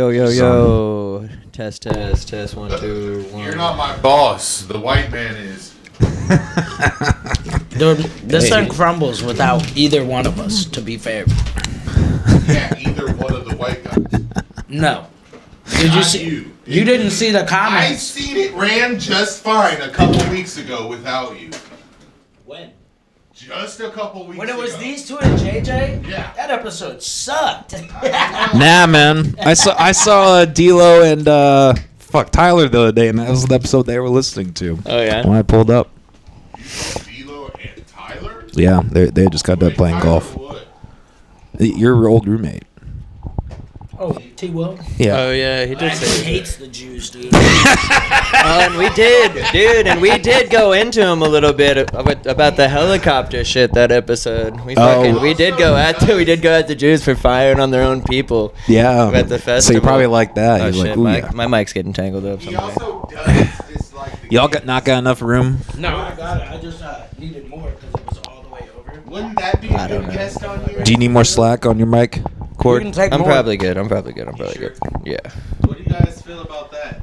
Yo. Test, 1, 2, 1. You're not my boss. The white man is. Dude, this thing crumbles without either one of us, to be fair. Yeah, either one of the white guys. No. Did you see? You didn't see the I comments. seen it ran just fine a couple weeks ago without you. When? Just a couple weeks ago. When it was these two and JJ? Yeah. That episode sucked. Nah, man. I saw D-Lo and Tyler the other day, and that was the episode they were listening to. Oh, yeah? When I pulled up. D-Lo and Tyler? Yeah, they just got done playing golf. What? Your old roommate. Oh, T-Will? Yeah. Oh, yeah, he did He say hates the Jews, dude. and we did go into him a little bit about the helicopter shit that episode. We did go at the Jews for firing on their own people. Yeah. At the festival. So you probably like that. Oh You're shit, like, ooh, my mic's getting tangled up. He Someday. also does dislike the Y'all not got enough room? No, I got it. I just needed more because it was all the way over. Wouldn't that be a good guest on here? Do you need more slack on your mic cord? You can take I'm more. probably good. I'm probably Sure. good. Yeah. What do you guys feel about that?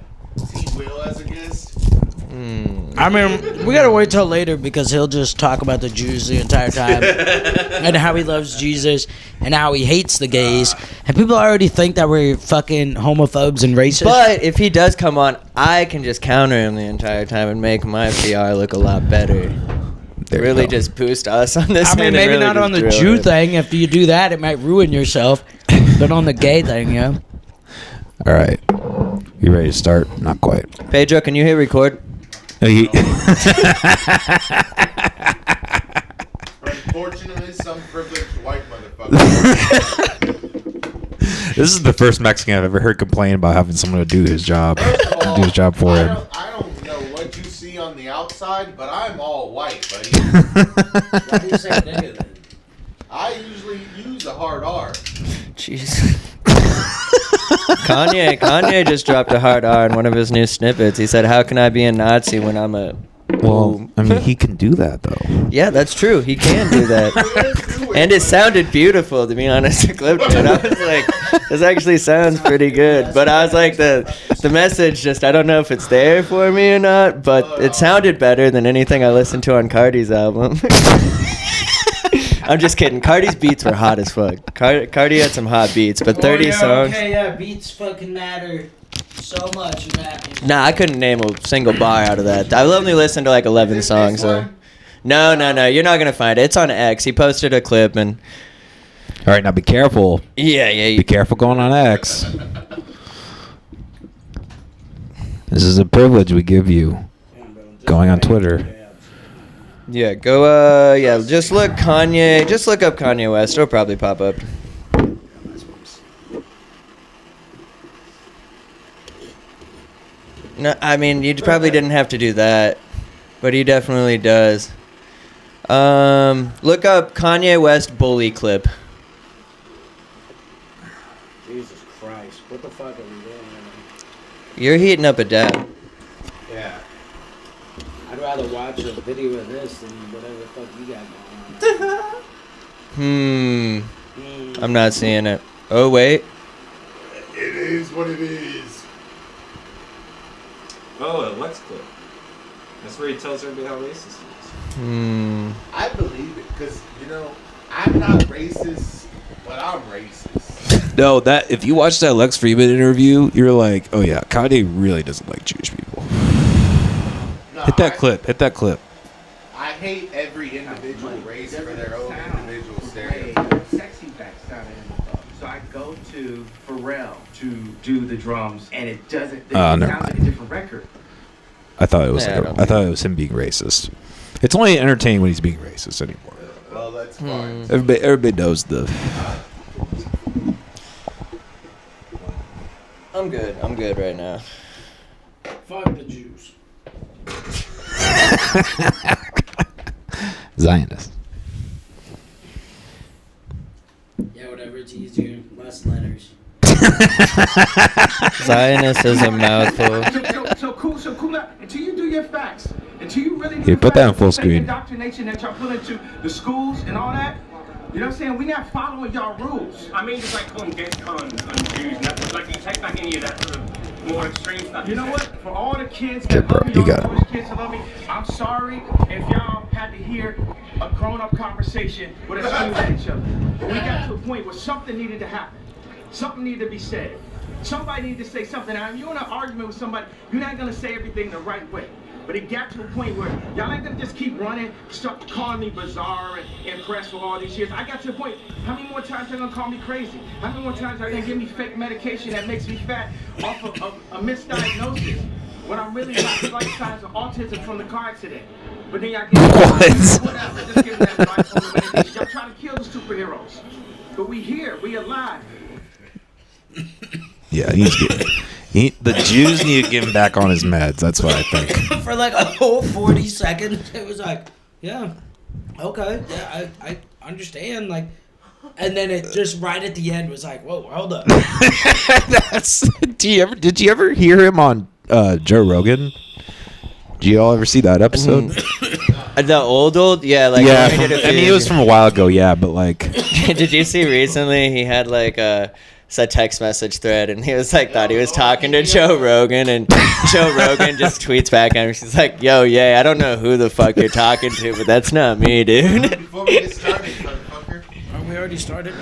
T-Will as a guest? I mean, we gotta wait till later because he'll just talk about the Jews the entire time and how he loves Jesus and how he hates the gays. And people already think that we're fucking homophobes and racist. But if he does come on, I can just counter him the entire time and make my PR look a lot better. There you Really go. just boost us on this. I mean, end and maybe really not just on the drill Jew it. thing. If you do that, it might ruin yourself. But on the gay thing, yeah. All right. You ready to start? Not quite. Pedro, can you hit record? Unfortunately, some privileged white motherfucker. This is the first Mexican I've ever heard complain about having someone to do his job. First of all, Do his job for him. I don't know what you see on the outside, but I'm all white, buddy. Why do you say nigga then? I usually use a hard R. Jeez. Kanye just dropped a hard R in one of his new snippets. He said, "How can I be a Nazi when I'm a..." Well, I mean, he can do that, though. Yeah, that's true. He can do that. And it sounded beautiful, to be honest. The clip did. I was like, this actually sounds pretty good. But I was like, the message just, I don't know if it's there for me or not, but it sounded better than anything I listened to on Cardi's album. I'm just kidding. Cardi's beats were hot as fuck. Cardi had some hot beats, but 30 songs. Okay, yeah, beats fucking matter so much in that. Nah, I couldn't name a single bar out of that. I've only listened to like 11 songs. So. No, you're not gonna find it. It's on X. He posted a clip and. All right, now be careful. Yeah. Be careful going on X. This is a privilege we give you. Going on Twitter. Yeah, go. Yeah, just look Kanye. Just look up Kanye West. It'll probably pop up. No, I mean you probably didn't have to do that, but he definitely does. Look up Kanye West bully clip. Jesus Christ, what the fuck are we doing, man? You're heating up a dab. Yeah. I'd rather watch a video of this than whatever the fuck you got going on. I'm not seeing it. Oh wait. It is what it is. Oh, a Lex clip. That's where he tells everybody how racist he is. I believe it, because, I'm not racist, but I'm racist. No, that if you watch that Lex Friedman interview, you're like, oh yeah, Kanye really doesn't like Jewish people. No, Hit that clip. I hate every individual race for their own individual stereotype. Sexy back sound in the club. So I go to Pharrell to do the drums, and it doesn't. It sounds never like a mind. different record. I thought it was. Yeah, I thought it was him being racist. It's only entertaining when he's being racist anymore. Well, that's fine. Everybody knows the. I'm good right now. Fuck the Jews. Zionist. Yeah, whatever, it's easier. Less letters. Zionist is a mouthful. So cool now. Until you do your facts, until you really do Here, put that facts, on full the same screen. indoctrination that y'all put into the schools and all that, You know what I'm saying? We not following y'all rules. I mean, just like calling gays con Jews, nothing. Like, you take back any of that sort of more extreme stuff. You know what? For all the kids Okay, that bro, love me, you all got the it. Jewish kids that love me, I'm sorry if y'all had to hear a grown-up conversation with us screaming at each other. But we got to a point where something needed to happen. Something needed to be said. Somebody needed to say something. Now, if you're in an argument with somebody, you're not going to say everything the right way. But it got to a point where y'all ain't gonna just keep running, start calling me bizarre and impressed for all these years. I got to a point, how many more times y'all gonna call me crazy? How many more times y'all gonna give me fake medication that makes me fat off of a misdiagnosis? When I'm really got slight signs of autism from the car accident. But then y'all get whatever, just give me that bipolar medication. Y'all trying to kill the superheroes. But we here, we alive. Yeah, he needs to get. The Jews need to get him back on his meds. That's what I think. For like a whole 40 seconds, it was like, yeah, okay, yeah, I understand. Like, and then it just right at the end was like, whoa, hold up. Did you ever hear him on Joe Rogan? Did you all ever see that episode? The old, yeah, like Yeah, when he did a I mean few- it was from a while ago. Yeah, but like, Did you see recently he had like a text message thread and he was like thought he was talking to Joe Rogan and Joe Rogan just tweets back at him. She's like, yo, yeah, I don't know who the fuck you're talking to, but that's not me, dude. Before we get started, motherfucker. Aren't we already started?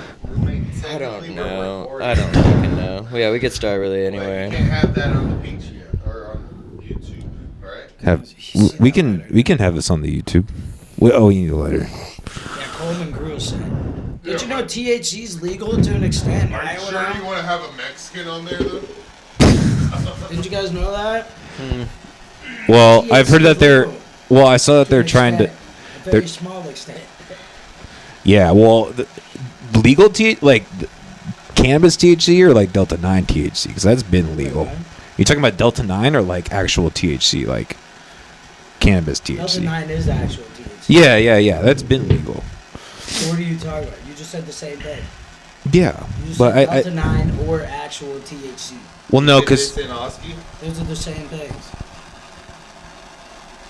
I don't know. I don't fucking know. Well, yeah, we could start really You anywhere. can't have that on the Patreon or on YouTube, right? we can have this on the YouTube. We need a letter. Yeah, Coleman Grew said. Did you know THC's legal to an extent? Are you Iowa sure now? you want to have a Mexican on there, though? Didn't you guys know that? Well, I've heard that they're. legal Well, I saw that to they're an trying to. extent, a very they're- small extent. Yeah, well, legal cannabis THC or like Delta 9 THC? Because that's been legal. You talking about Delta 9 or like actual THC, like cannabis THC? Delta 9 is the actual THC. Yeah. That's been legal. So what are you talking about? You just said the same thing. Yeah, You just but said I Delta 9 or actual THC. well no, Is because this in Oski? Those are the same things.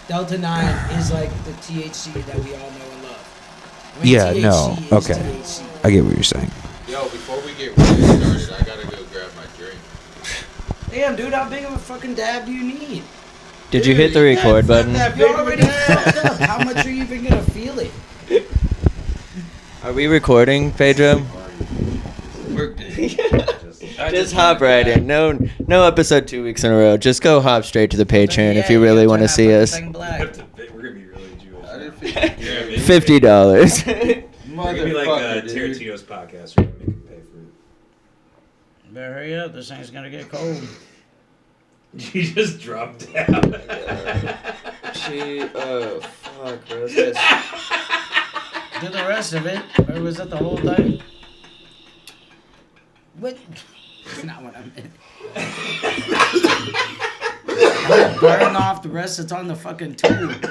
Delta 9 is like the THC that we all know and love. I mean, Yeah, THC no, is okay. THC. I get what you're saying. Yo, before we get really started, I gotta go grab my drink. Damn, dude, how big of a fucking dab do you need? Did you hit the record button? You already fucked up. How much are you even gonna feel it? Are we recording, Pedro? Just hop right in. No episode 2 weeks in a row. Just go hop straight to the Patreon if you really want to see us. We're gonna be really Jewish. I didn't feel yeah, $50. We're gonna be like Tarantino's podcast. We're gonna make him pay for it. Better hurry up. This thing's gonna get cold. You just dropped down. Oh, fuck, bro. Do the rest of it. Or was that the whole thing? What? That's not what I meant. I'm gonna burn off the rest that's on the fucking tube.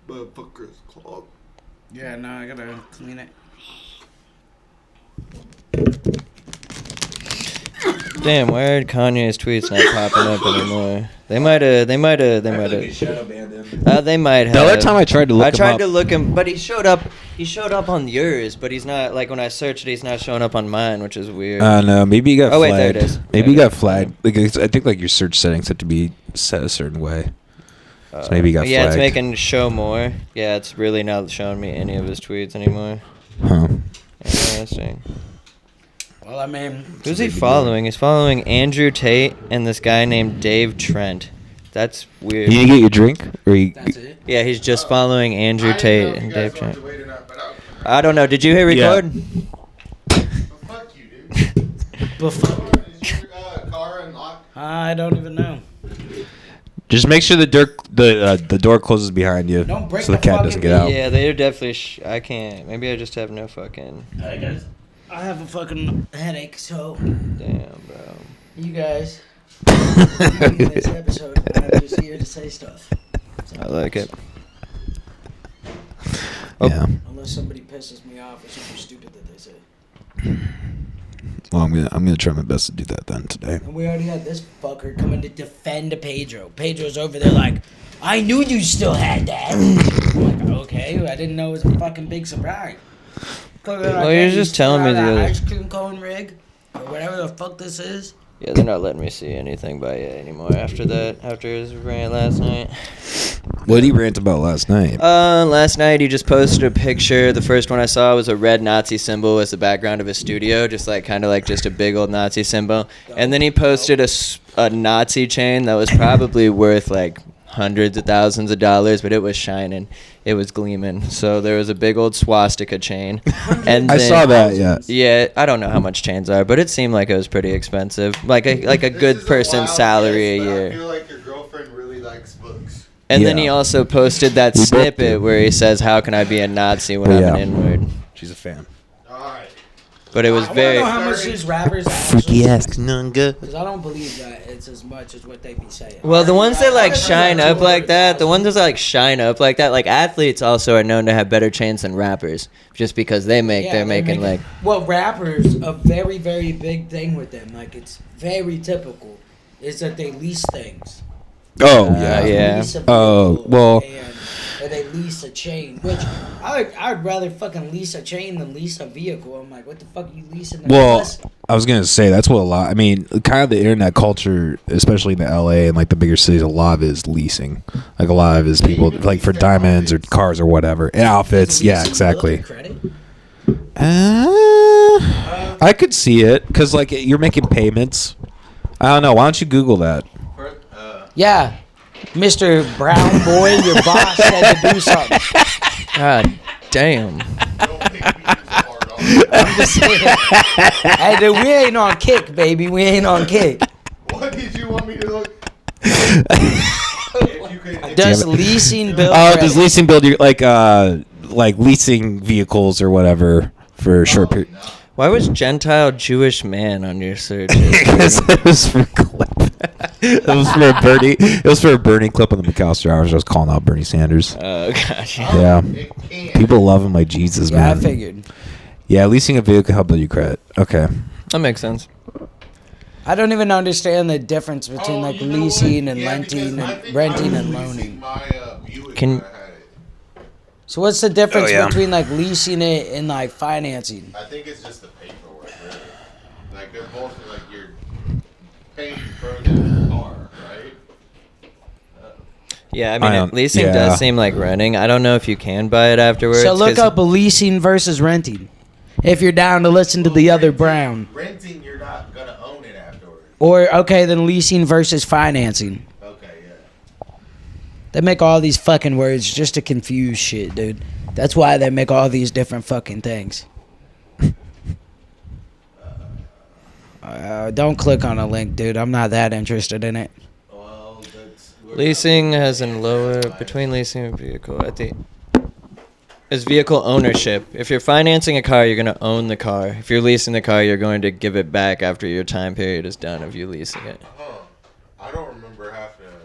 Motherfuckers clogged. Yeah, no, I gotta clean it. Damn, why are Kanye's tweets not popping up anymore? They might have. They shadow banned him. They might have. The other time I tried to look him up. look him, but he showed up. He showed up on yours, but he's not like when I searched it. He's not showing up on mine, which is weird. No, maybe you got Oh, wait, flagged. there it is. Maybe you There it got is. flagged. Like I think like your search settings have to be set a certain way. So maybe you got yeah, flagged. it's making show more. Yeah, it's really not showing me any of his tweets anymore. Huh. Interesting. Well, I mean, Who's he following? He's following Andrew Tate and this guy named Dave Trent. That's weird. You didn't get your drink, or you? that's it. Yeah, he's just following Andrew I didn't know Tate if and you guys Dave wanted Trent. to wait or not, but I don't know. Did you hit Yeah. record? well, fuck you, dude. But fuck. Is your car unlocked? I don't even know. Just make sure the door closes behind you, Don't break so the the cat fucking doesn't get out. Yeah, they're definitely. I can't. Maybe I just have no fucking. Hey guys, I have a fucking headache, so Damn, bro. you guys. In this episode, I'm just here to say stuff. So, I like it. Yeah. Unless somebody pisses me off or something stupid that they say. Well, I'm gonna try my best to do that then today. And we already had this fucker coming to defend Pedro. Pedro's over there like, I knew you still had that. I'm like, okay, I didn't know it was a fucking big surprise. Well, you're just telling me the other... ice cream cone rig, or whatever the fuck this is. Yeah, they're not letting me see anything by you anymore after that, after his rant last night. What did he rant about last night? Last night he just posted a picture. The first one I saw was a red Nazi symbol as the background of his studio, just like kind of like just a big old Nazi symbol. And then he posted a Nazi chain that was probably worth like hundreds of thousands of dollars, but it was shining. It was gleaming. So there was a big old swastika chain. And I saw that, yeah. Yeah, I don't know how much chains are, but it seemed like it was pretty expensive. Like a This good is a person's wild salary guess, a but year. I feel like your girlfriend really likes books. And then Yeah. he also posted that We both snippet do. where he says, "How can I be a Nazi when I'm Yeah. an N-word?" She's a fan. All right. But it was I very... want to know how much these rappers Freaky actually, ass nunga. because I don't believe that it's as much as what they be saying. Well, the ones that like I shine heard up like that, the ones that like shine up like that, like athletes also are known to have better chains than rappers, just because they're making like... Well, rappers, a very, very big thing with them, like it's very typical, is that they lease things. Oh yeah. yeah. Lease a Oh, vehicle well- or they lease a chain, which I'd rather fucking lease a chain than lease a vehicle. I'm like, what the fuck are you leasing? The Well, bus? I was gonna say that's what a lot. I mean, kind of the internet culture, especially in the LA and like the bigger cities, a lot of it is leasing. Like a lot of it is people like for diamonds or cars or whatever, and outfits. Yeah, Leasing exactly. bill or credit? I could see it because like you're making payments. I don't know. Why don't you Google that? Yeah, Mr. Brown Boy, your boss said to do something. God damn. Don't make me use hard on. I'm just saying. Hey, dude, we ain't on kick, baby. We ain't on kick. What did you want me to look? If you could, Does leasing bill? Oh, credit? does leasing build your like leasing vehicles or whatever for a short period? Why was Gentile Jewish man on your search? Because it was for a clip. It was for a Bernie. It was for a Bernie clip on the McAllister Hours. I was calling out Bernie Sanders. Oh, gosh. Yeah, it can't. people love him like Jesus, Yeah, I man. figured. Yeah, leasing a vehicle help build your credit. Okay. That makes sense. I don't even understand the difference between Oh, like you know leasing what? and Yeah, renting because I and think renting I and was loaning. leasing my Buick Can- when I had it. So what's the difference Oh, yeah. between like leasing it and like financing? I think it's just the paperwork, really. Like they're both like you're paying for the car, right? Yeah, I I mean, don't- leasing yeah. does seem like renting. I don't know if you can buy it afterwards. So look 'cause- up leasing versus renting. If you're down to listen to the other Brown. Renting, you're not gonna own it afterwards. Or okay, then leasing versus financing. Okay, yeah. They make all these fucking words just to confuse shit, dude. That's why they make all these different fucking things. Don't click on a link, dude. I'm not that interested in it. Well, that's Leasing has a lower between leasing a vehicle. I think is vehicle ownership. If you're financing a car, you're gonna own the car. If you're leasing the car, you're going to give it back after your time period is done of you leasing it. Huh. I don't remember having to.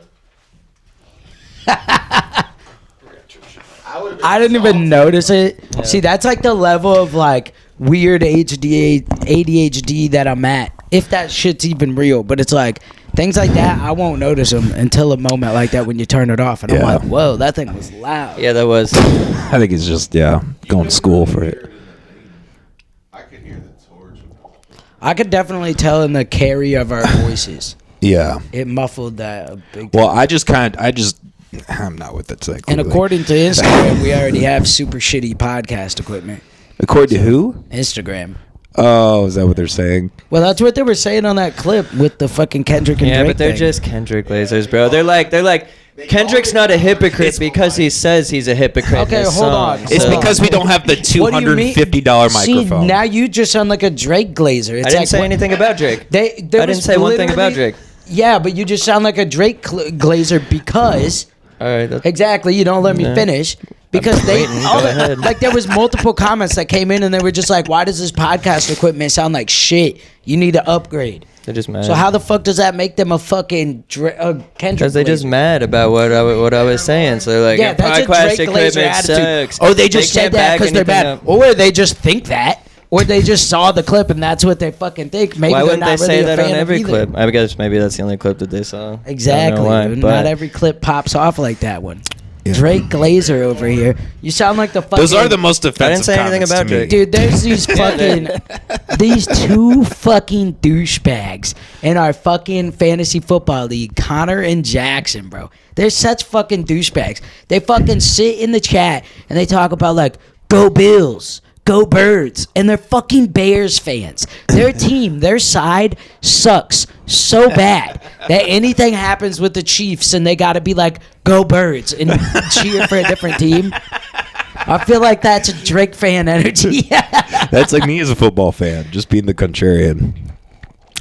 I didn't even notice it. Yeah. See, that's like the level of like weird ADHD that I'm at. If that shit's even real, but it's like things like that, I won't notice them until a moment like that when you turn it off, and I'm Yeah. like, whoa, that thing was loud. Yeah, that was. I think it's just going to school for it. I could hear the torch. I could definitely tell in the carry of our voices. Yeah. It muffled that a big. Well, I'm not with it today. And clearly. according to Instagram, we already have super shitty podcast equipment. According to who? Instagram. Oh, is that what they're saying? Well, that's what they were saying on that clip with the fucking Kendrick and Yeah, Drake but they're thing. just Kendrick lasers, bro. They're like Kendrick's not a hypocrite because he says he's a hypocrite. in Okay, his hold song. on. It's So- because we don't have the What do you mean? $250 See, microphone. now you just sound like a Drake glazer. It's I didn't like say what- anything about Drake. There I didn't was say one thing about literally- Drake. Yeah, but you just sound like a Drake glazer because All right, that's exactly. You don't let me Yeah. finish because they waiting. all Go the- ahead. like there was multiple comments that came in and they were just like, "Why does this podcast equipment sound like shit? You need to upgrade." they're just mad. So how the fuck does that make them a fucking Kendrick? Because they're just glazer? mad about what I was saying. So they're like, Yeah, your that's a podcast Drake glazer equipment attitude. sucks. Or they just They said can't that back because they're anything bad. up. Or they just think that. Or they just saw the clip and that's what they fucking think. Maybe Why they're wouldn't not they really say a that fan on of every either. clip? I guess maybe that's the only clip that they saw. Exactly. I don't know why, Not but- every clip pops off like that one. Yeah. Drake Glazer over here. You sound like the fucking... Those are the most offensive I didn't say anything comments about to me. Drake. Dude, there's these fucking... these two fucking douchebags in our fucking fantasy football league, Connor and Jackson, bro. They're such fucking douchebags. They fucking sit in the chat and they talk about, like, go Bills, go Birds, and they're fucking Bears fans. Their team, their side sucks so bad that anything happens with the Chiefs and they got to be like, go Birds, and cheer for a different team. I feel like that's a Drake fan energy. That's like me as a football fan, just being the contrarian.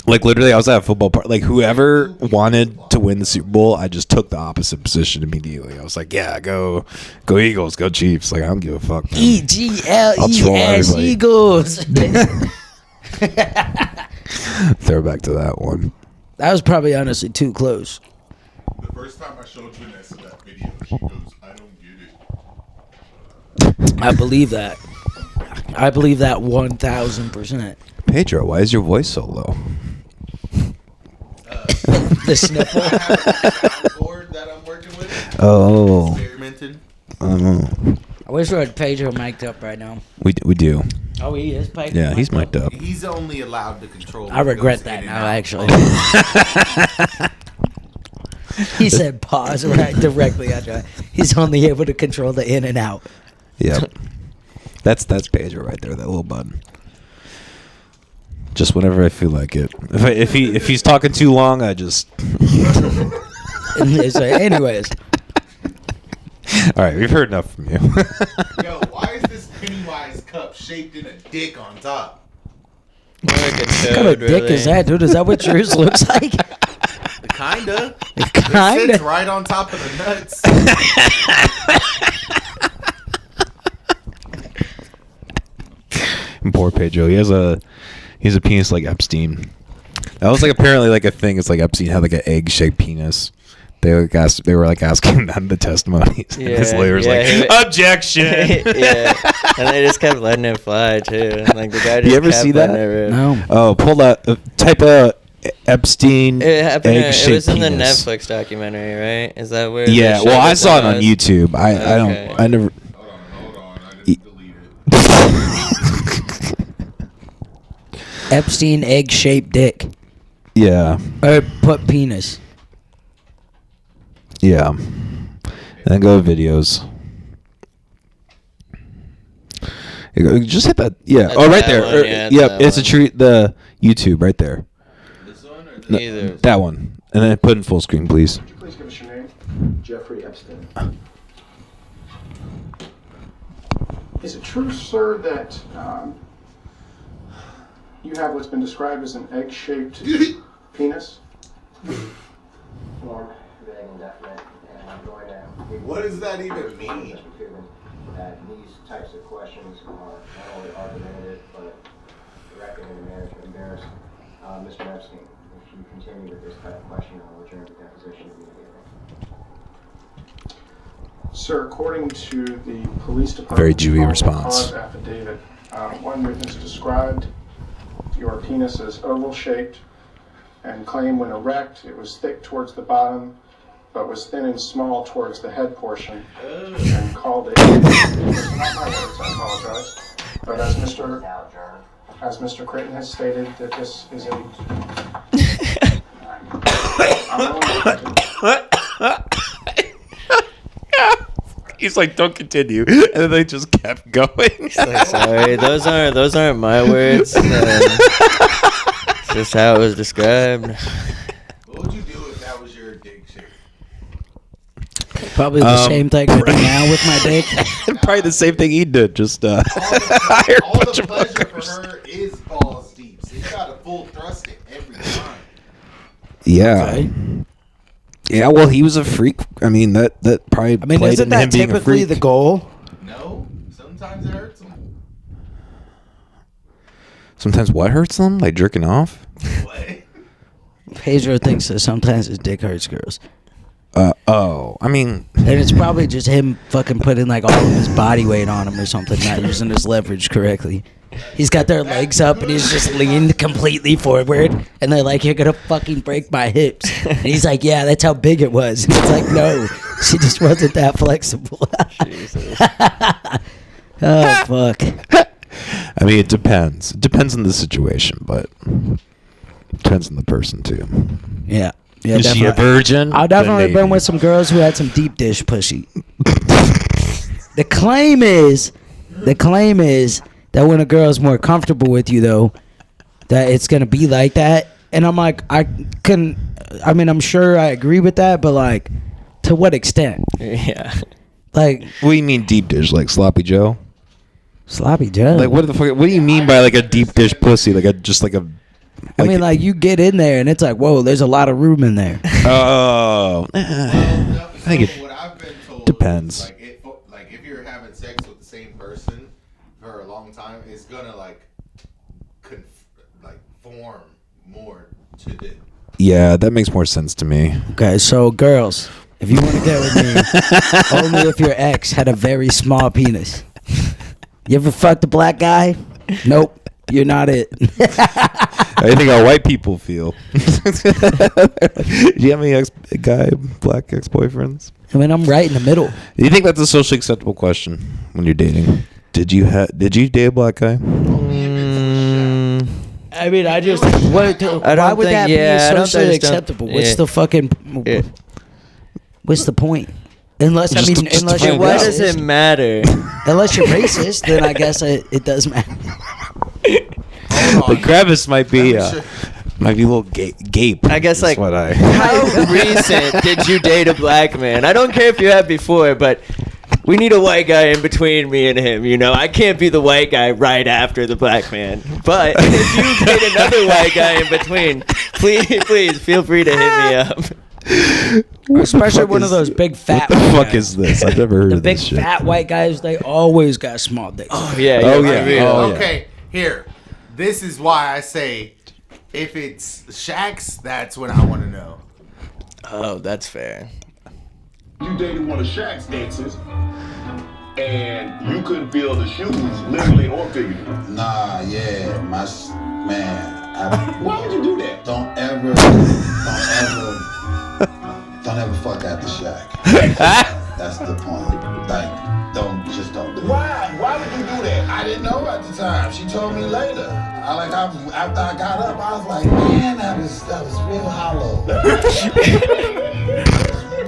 Like literally, I was at a football party. Like whoever wanted to win the Super Bowl, I just took the opposite position immediately. I was like, "Yeah, go Eagles, go Chiefs." Like I don't give a fuck. man. EGLES Eagles. Throw back to that one. That was probably honestly too close. The first time I showed Vanessa that video, she goes, "I don't get it." I believe that. I believe that 1,000%. Pedro, why is your voice so low? The sniffle. I have a soundboard that I'm working with. Oh, Experimenting. I wish we had Pedro mic'd up right now. we do. Oh, he is mic'd Yeah, he's mic'd up. He's only allowed to control. I what regret goes that in and now, out. actually. He said pause right directly after that. He's only able to control the in and out. Yep. That's Pedro right there, that little button. Just whenever I feel like it. If he's talking too long, I just. So anyways, All right, we've heard enough from you. Yo, why is this Pennywise cup shaped in a dick on top? Like a what kind of toad, dick is that, dude? Is that what yours looks like? Kinda. It Kinda. sits right on top of the nuts. Poor Pedro. He has a penis like Epstein. That was like apparently like a thing. It's like Epstein had like an egg-shaped penis. They were asking that in the testimonies. And his Yeah, lawyer was yeah, like, objection. Yeah, and they just kept letting it fly too. Like the guy just You ever kept see letting that? it rip. No. Oh, pull that type of Epstein It happened. egg-shaped It was in the penis. Netflix documentary, right? Is that where? they Yeah, showed well, I the saw it on demos? YouTube. I Okay. don't. I never. Hold on. I just deleted it. Epstein egg-shaped dick. Yeah. Or put penis. Yeah. And then go to videos. Just hit that. Yeah. That's Oh, right that there. one, yeah, it's Yep. that It's a one. treat. The YouTube right there. This one or No, Either. that one. And then put in full screen, please. Would you please give us your name? Jeffrey Epstein. Is it true, sir, that you have what's been described as an egg-shaped penis? Form, vague, indefinite, and I'm going to. What does that even mean? Mr. Coogan, that these types of questions are not only argumentative, but directed in a manner to embarrass Mr. Epstein. If you continue with this type of question, I'll adjourn the deposition immediately. Sir, according to the police department, Very Jewy following response. cause affidavit, one witness described your penis as oval-shaped and claimed when erect it was thick towards the bottom, but was thin and small towards the head portion, and called it. Not my words, I apologize. But as Mr. Creighton has stated, that this is a. I'm going to He's like, don't continue. And then they just kept going. Like, sorry, those aren't my words. It's just how it was described. What would you do if that was your dick shape? Probably the same thing I do now with my dick. Probably the same thing he did. Just All hire a bunch the of pleasure hookers. for her is balls deep. So you got to full thrust it every time. Yeah. Okay. Yeah, well, he was a freak. I mean, that probably I mean, played isn't into him that being a typically freak. the goal? No, sometimes it hurts them. Sometimes what hurts them? Like jerking off? What? Pedro thinks that sometimes his dick hurts girls. I mean, And it's probably just him fucking putting like all of his body weight on him or something, not using his leverage correctly. He's got their legs up and he's just leaned completely forward, and they're like, "You're gonna fucking break my hips." And he's like, "Yeah, that's how big it was." And it's like, no, she just wasn't that flexible. Oh fuck. I mean, it depends. It depends on the situation, but it depends on the person too. Yeah. Yeah, Is she a virgin? I've Then definitely maybe. been with some girls who had some deep dish pussy. The claim is that when a girl's more comfortable with you, though, that it's gonna be like that. And I'm like, I'm sure I agree with that, but like, to what extent? Yeah. Like, What do you mean deep dish? Like sloppy Joe? sloppy Joe. Like what the fuck? What do you mean by like a deep dish pussy? Like a. I mean, like, you get in there and it's like, whoa, there's a lot of room in there. Oh. I think it what I've been told depends. is, like if you're having sex with the same person for a long time, it's gonna form more to the. Yeah, that makes more sense to me. Okay, so girls, if you want to get with me, only if your ex had a very small penis. You ever fucked a black guy? Nope, you're not it. I think how white people feel. Do you have any black ex-boyfriends? I mean, I'm right in the middle. Do you think that's a socially acceptable question when you're dating? Did you date a black guy? I mean, I just why would that be socially acceptable? What's the fucking what's the point? Unless unless you're Why racist. does it matter? Unless you're racist, then I guess it does matter. The crevice might be a little gape. I guess, like, what I. how recent did you date a black man? I don't care if you have before, but we need a white guy in between me and him. You know, I can't be the white guy right after the black man. But if you date another white guy in between, please feel free to hit me up. Especially one of those big fat. What the fuck is this? I've never heard The of big this shit. fat white guys, they always got small dicks. Oh yeah. Oh, for yeah. real. Oh, yeah. Okay, here. This is why I say, if it's Shaq's, that's what I want to know. Oh, that's fair. You dated one of Shaq's exes, and you couldn't feel the shoes, literally or figuratively. Nah, yeah, man. Why would you do that? Don't ever fuck after Shaq. That's the point. Like, don't do it. Why would you do that? I didn't know at the time. She told me later. After I got up, I was like, man, that was real hollow. That was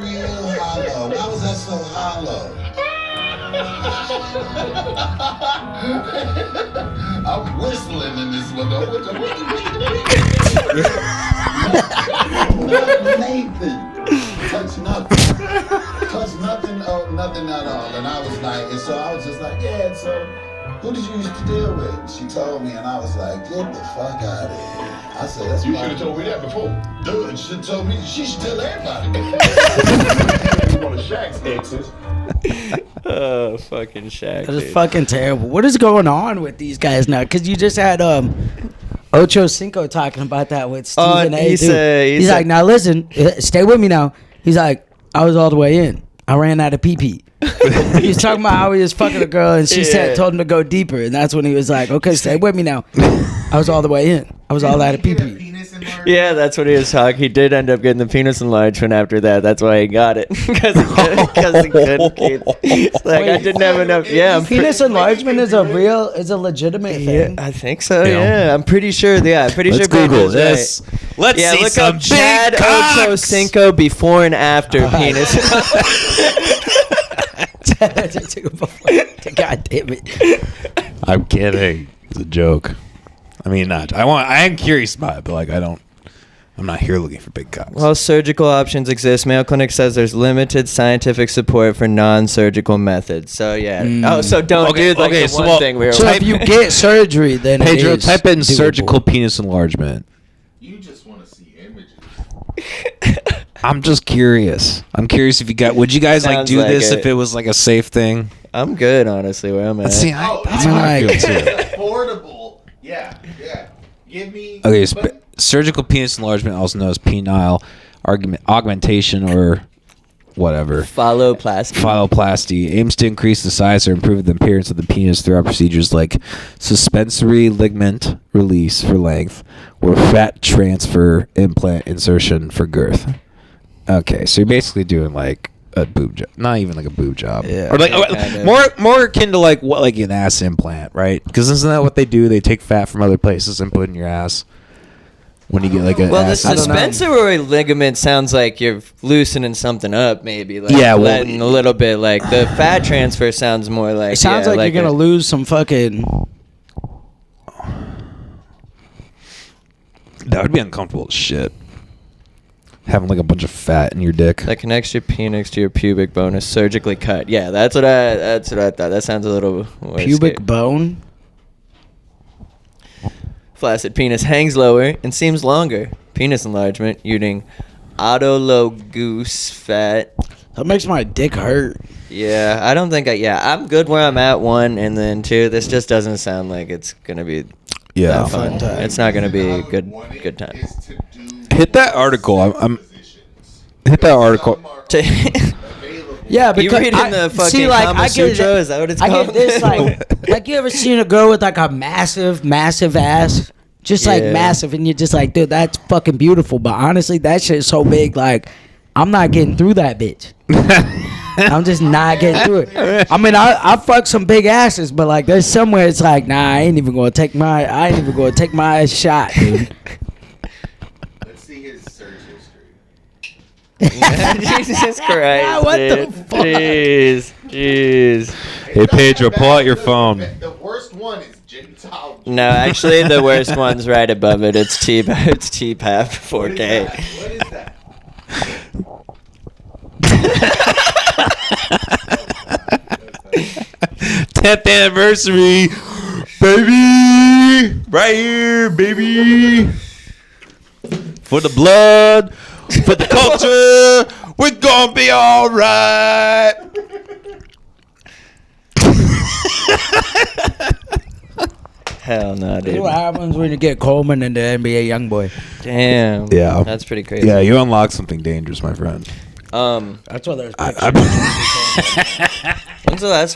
real hollow. Why was that so hollow? I'm whistling in this one. Nathan. Touch nothing. Oh, nothing at all. And I was like, and so I was just like, yeah, so who did you used to deal with? She told me, and I was like, get the fuck out of here. I said, that's You should have told me that before. Dude, she told me, she should tell everybody. One of Shaq's exes. Oh, fucking Shaq. That is dude. fucking terrible. What is going on with these guys now? Because you just had Ocho Cinco talking about that with Stephen A. He's like, now listen, stay with me now. He's like, I was all the way in. I ran out of pee-pee. He was talking about how he was fucking a girl and she told him to go deeper. And that's when he was like, okay, stay with me now. I was all the way in. I was all out of pee-pee. Yeah, that's what he was talking. He did end up getting the penis enlargement after that. That's why he got it. Because he couldn't keep. It's like, I didn't have enough. Yeah, Penis enlargement is a legitimate thing. Yeah, I think so. Yeah, I'm pretty sure. Yeah, I'm pretty Let's sure. Google Brandon's this. right. Let's yeah, see look some up Chad big Ocho cocks. Cinco before and after penis. God damn it. I'm kidding. It's a joke. I mean, not. I am curious about it, but like, I'm not here looking for big cocks. While surgical options exist, Mayo Clinic says there's limited scientific support for non-surgical methods. So yeah. Oh, so don't do like the one thing we were. So if you get surgery, then Pedro, it is type in doable. surgical penis enlargement. You just want to see images. I'm just curious. I'm curious if you got. Would you guys like Sounds do like this it. if it was like a safe thing? I'm good, honestly, where I'm at. Let's see. That's how I feel too. Affordable. Yeah. Give me. Okay, surgical penis enlargement, also known as penile augmentation or whatever. Phalloplasty aims to increase the size or improve the appearance of the penis throughout procedures like suspensory ligament release for length or fat transfer implant insertion for girth. Okay, so you're basically doing like a boob job, not even like a boob job, or like more akin to like what, like an ass implant, right? Because isn't that what they do? They take fat from other places and put in your ass when you get like a. Well, the ass suspensory ligament sounds like you're loosening something up, maybe. Like yeah, letting a little bit. Like the fat transfer sounds more like. It sounds like you're gonna lose some fucking. That would be uncomfortable as shit. Having like a bunch of fat in your dick. That connects your penis to your pubic bone is surgically cut. Yeah, that's what I thought. That sounds a little more pubic scary. Bone. Flaccid penis hangs lower and seems longer. Penis enlargement using autologous fat. That makes my dick hurt. Yeah, I don't think I'm good where I'm at, 1, and then 2, this just doesn't sound like it's gonna be that fun. It's not gonna be a good time. Hit that article. I'm hit that article. Yeah, because you read in the fucking Kama Sutra? Is that what it's called? I get this like you ever seen a girl with like a massive ass, just like massive, and you're just like, dude, that's fucking beautiful. But honestly, that shit's so big, like I'm not getting through that bitch. I'm just not getting through it. I mean, I fuck some big asses, but like there's somewhere it's like, nah, I ain't even gonna take my shot, dude. Jesus Christ. What the fuck? Jeez. Hey, Pedro, pull out your phone. The worst one is genital. No, actually, the worst one's right above it. It's TPAP 4K. What is that? 10th anniversary, baby. Right here, baby. For the blood. For the culture, we're gonna be all right. Hell no, dude. What happens when you get Coleman and the NBA YoungBoy? Damn. Yeah. That's pretty crazy. Yeah, you unlock something dangerous, my friend. That's why there's pictures. When's the last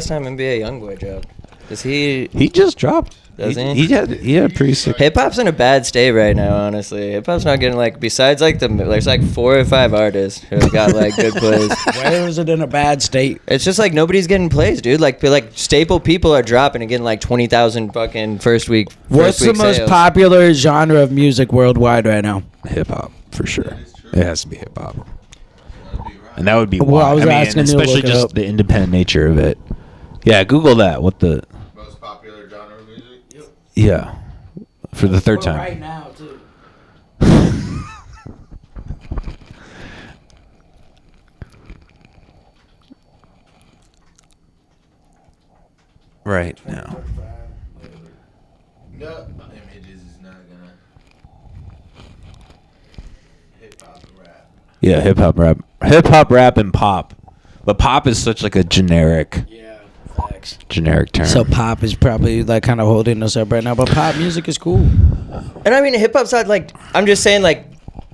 time NBA YoungBoy dropped? Is he just dropped. Does he? He had a pretty sick. Hip hop's in a bad state right now, honestly. Hip hop's not getting like, besides like there's like 4 or 5 artists who have got like good plays. Where is it in a bad state? It's just like nobody's getting plays, dude. Like staple people are dropping and getting like 20,000 fucking first week. What's the most sales. popular genre of music worldwide right now? Hip hop, for sure. It has to be hip hop. And that would be Well, why. I was asking you to especially look it just up. the independent nature of it. Yeah, Google that. What the? Most popular genre of music? Yeah, for the third time. Right now, too. Right now. No, images is not gonna. Hip hop and rap. Yeah, hip hop, rap, and pop. But pop is such like a generic term. So pop is probably like kind of holding us up right now, but pop music is cool. And I mean, hip hop's not like, I'm just saying, like,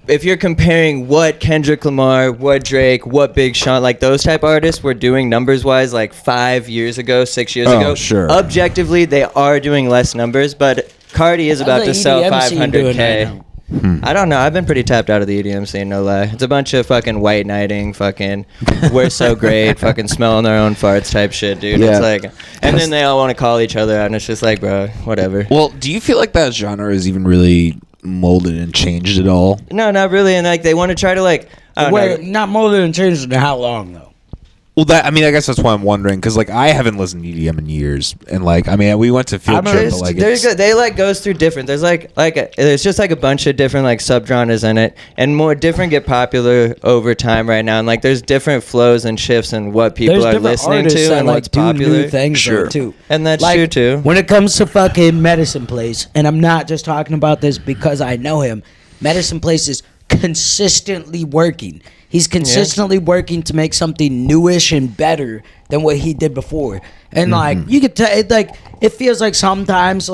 if you're comparing what Kendrick Lamar, what Drake, what Big Sean, like those type artists were doing numbers wise like 5 years ago, 6 years ago. Sure. Objectively, they are doing less numbers, but Cardi is about to sell EDM scene doing 500K. right now? I don't know. I've been pretty tapped out of the EDM scene, no lie. It's a bunch of fucking white knighting, fucking we're so great, fucking smelling their own farts type shit, dude. Yeah. It's like, and then they all want to call each other out, and it's just like, bro, whatever. Well, do you feel like that genre is even really molded and changed at all? No, not really. And like, they want to try to like, I don't Wait, know. not molded and changed in how long though? Well, I guess that's why I'm wondering, because like I haven't listened to EDM in years, and like I mean we went to field trip, but like they like goes through different. There's there's just like a bunch of different like subgenres in it, and more different get popular over time right now. And like there's different flows and shifts in what people There's are different listening artists to that, and like, what's do popular. new things though, too. And that's Like, true too. When it comes to fucking Medicine Place, and I'm not just talking about this because I know him, Medicine Place is consistently working. He's consistently working to make something newish and better than what he did before. And like you could tell, it feels like sometimes,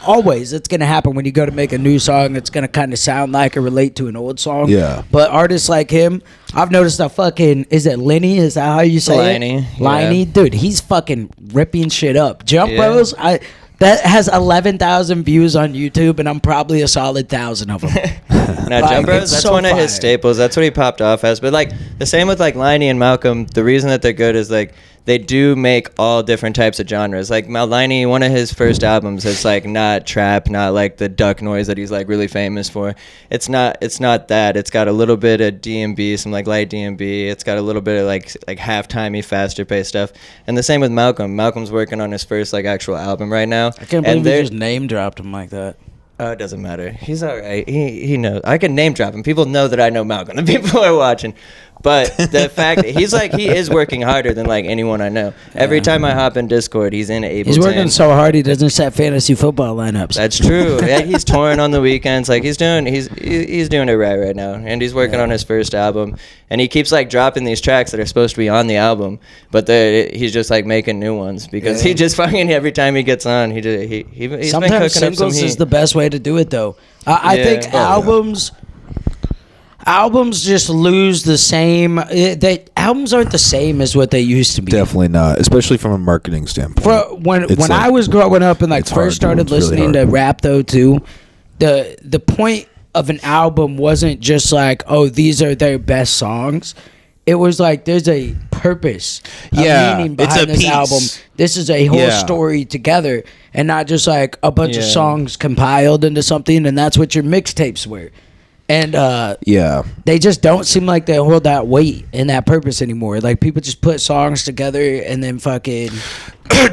always, it's gonna happen when you go to make a new song. It's gonna kind of sound like or relate to an old song. Yeah. But artists like him, I've noticed that fucking, is it Lenny? Is that how you say Liney, it? Liney, yeah. dude, he's fucking ripping shit up. Jump Yeah. Bros, that has 11,000 views on YouTube, and I'm probably a solid 1,000 of them. Now, Like, Jump Bros, it's that's so one of his fire. staples. That's what he popped off as. But like the same with like Liney and Malcolm. The reason that they're good is like they do make all different types of genres. Like Liney, one of his first albums, it's like not trap, not like the duck noise that he's like really famous for. It's not that. It's got a little bit of D&B, some like light D&B. It's got a little bit of like half-timey, faster paced stuff. And the same with Malcolm. Malcolm's working on his first like actual album right now. I can't believe you just name dropped him like that. Oh, it doesn't matter. He's all right. He knows. I can name drop him. People know that I know Malcolm. The people are watching. But the fact that he is working harder than like anyone I know. Every time I hop in Discord, he's in Ableton. He's working so hard he doesn't set fantasy football lineups. That's true. Yeah, he's touring on the weekends. Like he's doing it right now, and he's working on his first album. And he keeps like dropping these tracks that are supposed to be on the album, but he's just like making new ones because he just fucking every time he gets on, he's been Sometimes cooking up some singles heat. is the best way to do it, though. I think albums just lose the same. Albums aren't the same as what they used to be. Definitely not, especially from a marketing standpoint. When It's I was growing up and like it's hard, first started dude. It's really listening to hard. rap though too, the point of an album wasn't just like, oh, these are their best songs. It was like there's a purpose, Yeah, a meaning it's behind a this piece. album. This is a whole Yeah. story together, and not just like a bunch of Yeah. songs compiled into something. And that's what your mixtapes were. And Yeah. they just don't seem like they hold that weight and that purpose anymore. Like people just put songs together and then fucking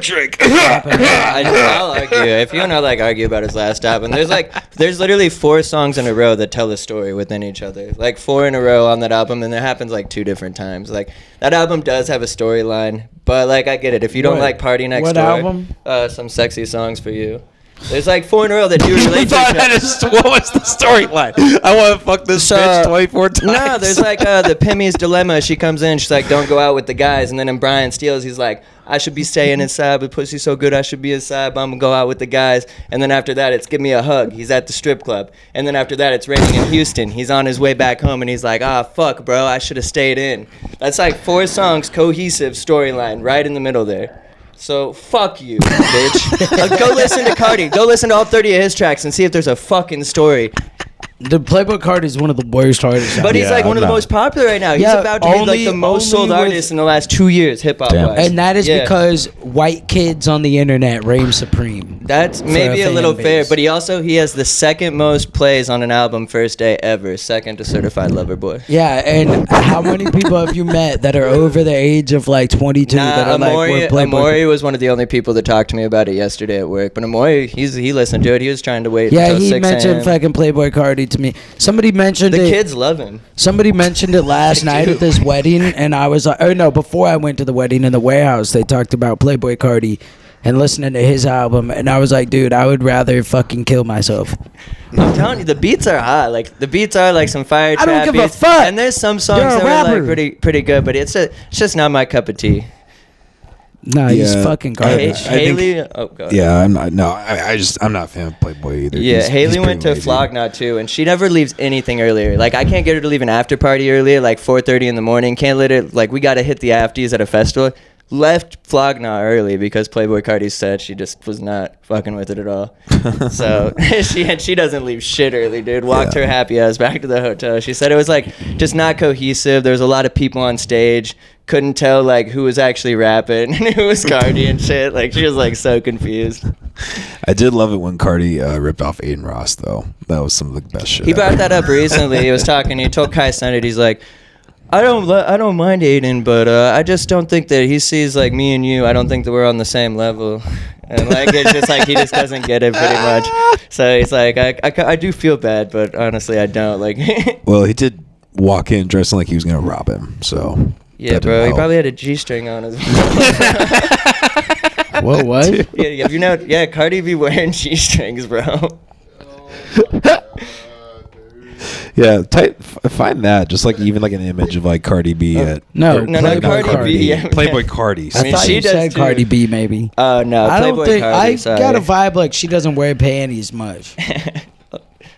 Drake. I'll argue if you and I like argue about his last album. There's literally 4 songs in a row that tell a story within each other. Like 4 in a row on that album, and it happens like 2 different times. Like that album does have a storyline, but like I get it. If you don't What? like Party Next What Door, album? Some sexy songs for you. There's like 4 in a row that do relate to each other. What was the storyline? I want to fuck this bitch 24 times. No, there's like the Pimmy's dilemma. She comes in, she's like, don't go out with the guys. And then in Brian Steele's, he's like, I should be staying inside, but pussy's so good I should be inside, but I'm going to go out with the guys. And then after that, it's give me a hug. He's at the strip club. And then after that, it's raining in Houston. He's on his way back home, and he's like, fuck, bro, I should have stayed in. That's like 4 songs, cohesive storyline, right in the middle there. So, fuck you, bitch. Go listen to Cardi. Go listen to all 30 of his tracks and see if there's a fucking story. the Playboy Cardi is one of the worst artists. But he's Yeah, like one of the no. most popular right now. He's Yeah, about to be like the most sold only with- artist in the last 2 years, hip hop Damn. wise. and that is Yeah. because white kids on the internet reign supreme. That's for maybe a fan little base. fair, but he has the second most plays on an album first day ever, second to Certified Lover Boy. Yeah, and how many people have you met that are over the age of like 22 that are Amori, like, we're Playboy? Amori was one of the only people that talked to me about it yesterday at work. But Amori, he listened to it. He was trying to wait Yeah, until he 6 mentioned a.m. fucking Playboy Cardi to me. Somebody mentioned The it. kids love him. Somebody mentioned it last They night do. at this wedding, and I was like, oh no, before I went to the wedding in the warehouse, they talked about Playboy Cardi and listening to his album, and I was like, dude, I would rather fucking kill myself. I'm telling you, the beats are hot. Like the beats are like some fire I don't trap give a beats. fuck. And there's some songs You're a that are rapper. like pretty good, but it's just not my cup of tea. Nah, he's Yeah. fucking Hey, garbage. Haley, oh god. Yeah, I'm not. No, I'm not a fan of Playboy either. Yeah, He's Haley went to pretty lazy. Flog Now too, and she never leaves anything earlier. Like I can't get her to leave an after party earlier, like 4:30 in the morning. Can't let it. Like we gotta hit the afties at a festival. Left Flog Now early because Playboy Cardi said she just was not fucking with it at all. So she doesn't leave shit early, dude. Walked Yeah. her happy ass back to the hotel. She said it was like just not cohesive. There was a lot of people on stage. Couldn't tell like who was actually rapping and who was Cardi and shit. Like she was like so confused. I did love it when Cardi ripped off Aiden Ross, though. That was some of the best shit. He brought ever. that up recently. He was talking. He told Kai Sennett, he's like, I don't mind Aiden, but I just don't think that he sees like me and you. I don't think that we're on the same level. And like it's just like he just doesn't get it pretty much. So he's like, I do feel bad, but honestly I don't. Like Well, he did walk in dressing like he was gonna rob him. So yeah, that bro. didn't He help. probably had a G-string on his. Whoa, what? Yeah, have you know? Yeah, Cardi be wearing G-strings, bro. Yeah, find that just like even like an image of like Cardi B at No, Cardi B. Yeah. Playboy Cardi. I thought she you does said too. Cardi B maybe. Oh no, I don't Playboy think Cardi. I Sorry. got a vibe like she doesn't wear panties much.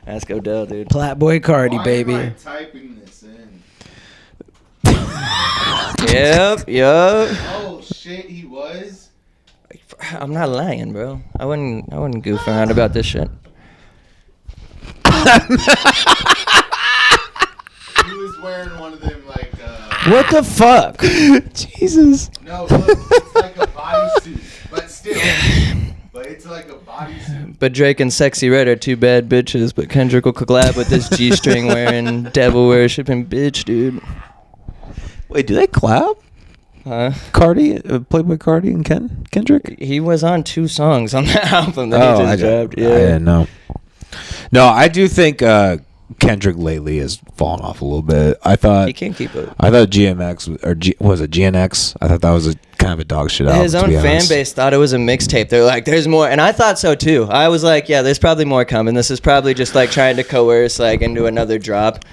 Ask Odell, dude. Playboy Cardi, baby. Why am I typing this in? Yep. Oh shit, he was. I'm not lying, bro. I wouldn't goof around about this shit. He was wearing one of them like. What the fuck? Jesus. No, look, it's like a bodysuit, but still. But it's like a bodysuit. But Drake and Sexy Red are two bad bitches. But Kendrick will collab with this G-string wearing, devil worshipping bitch, dude. Wait, do they collab? Huh? Cardi, Playboy Cardi and Kendrick? He was on 2 songs on the album that he just dropped. Yeah. I didn't know. No, I do think Kendrick lately has fallen off a little bit. I thought He can't keep it. I thought GMX was it GNX? I thought that was a kind of a dog shit album. His own fan base thought it was a mixtape. They're like, "There's more," and I thought so too. I was like, "Yeah, there's probably more coming. This is probably just like trying to coerce like into another drop."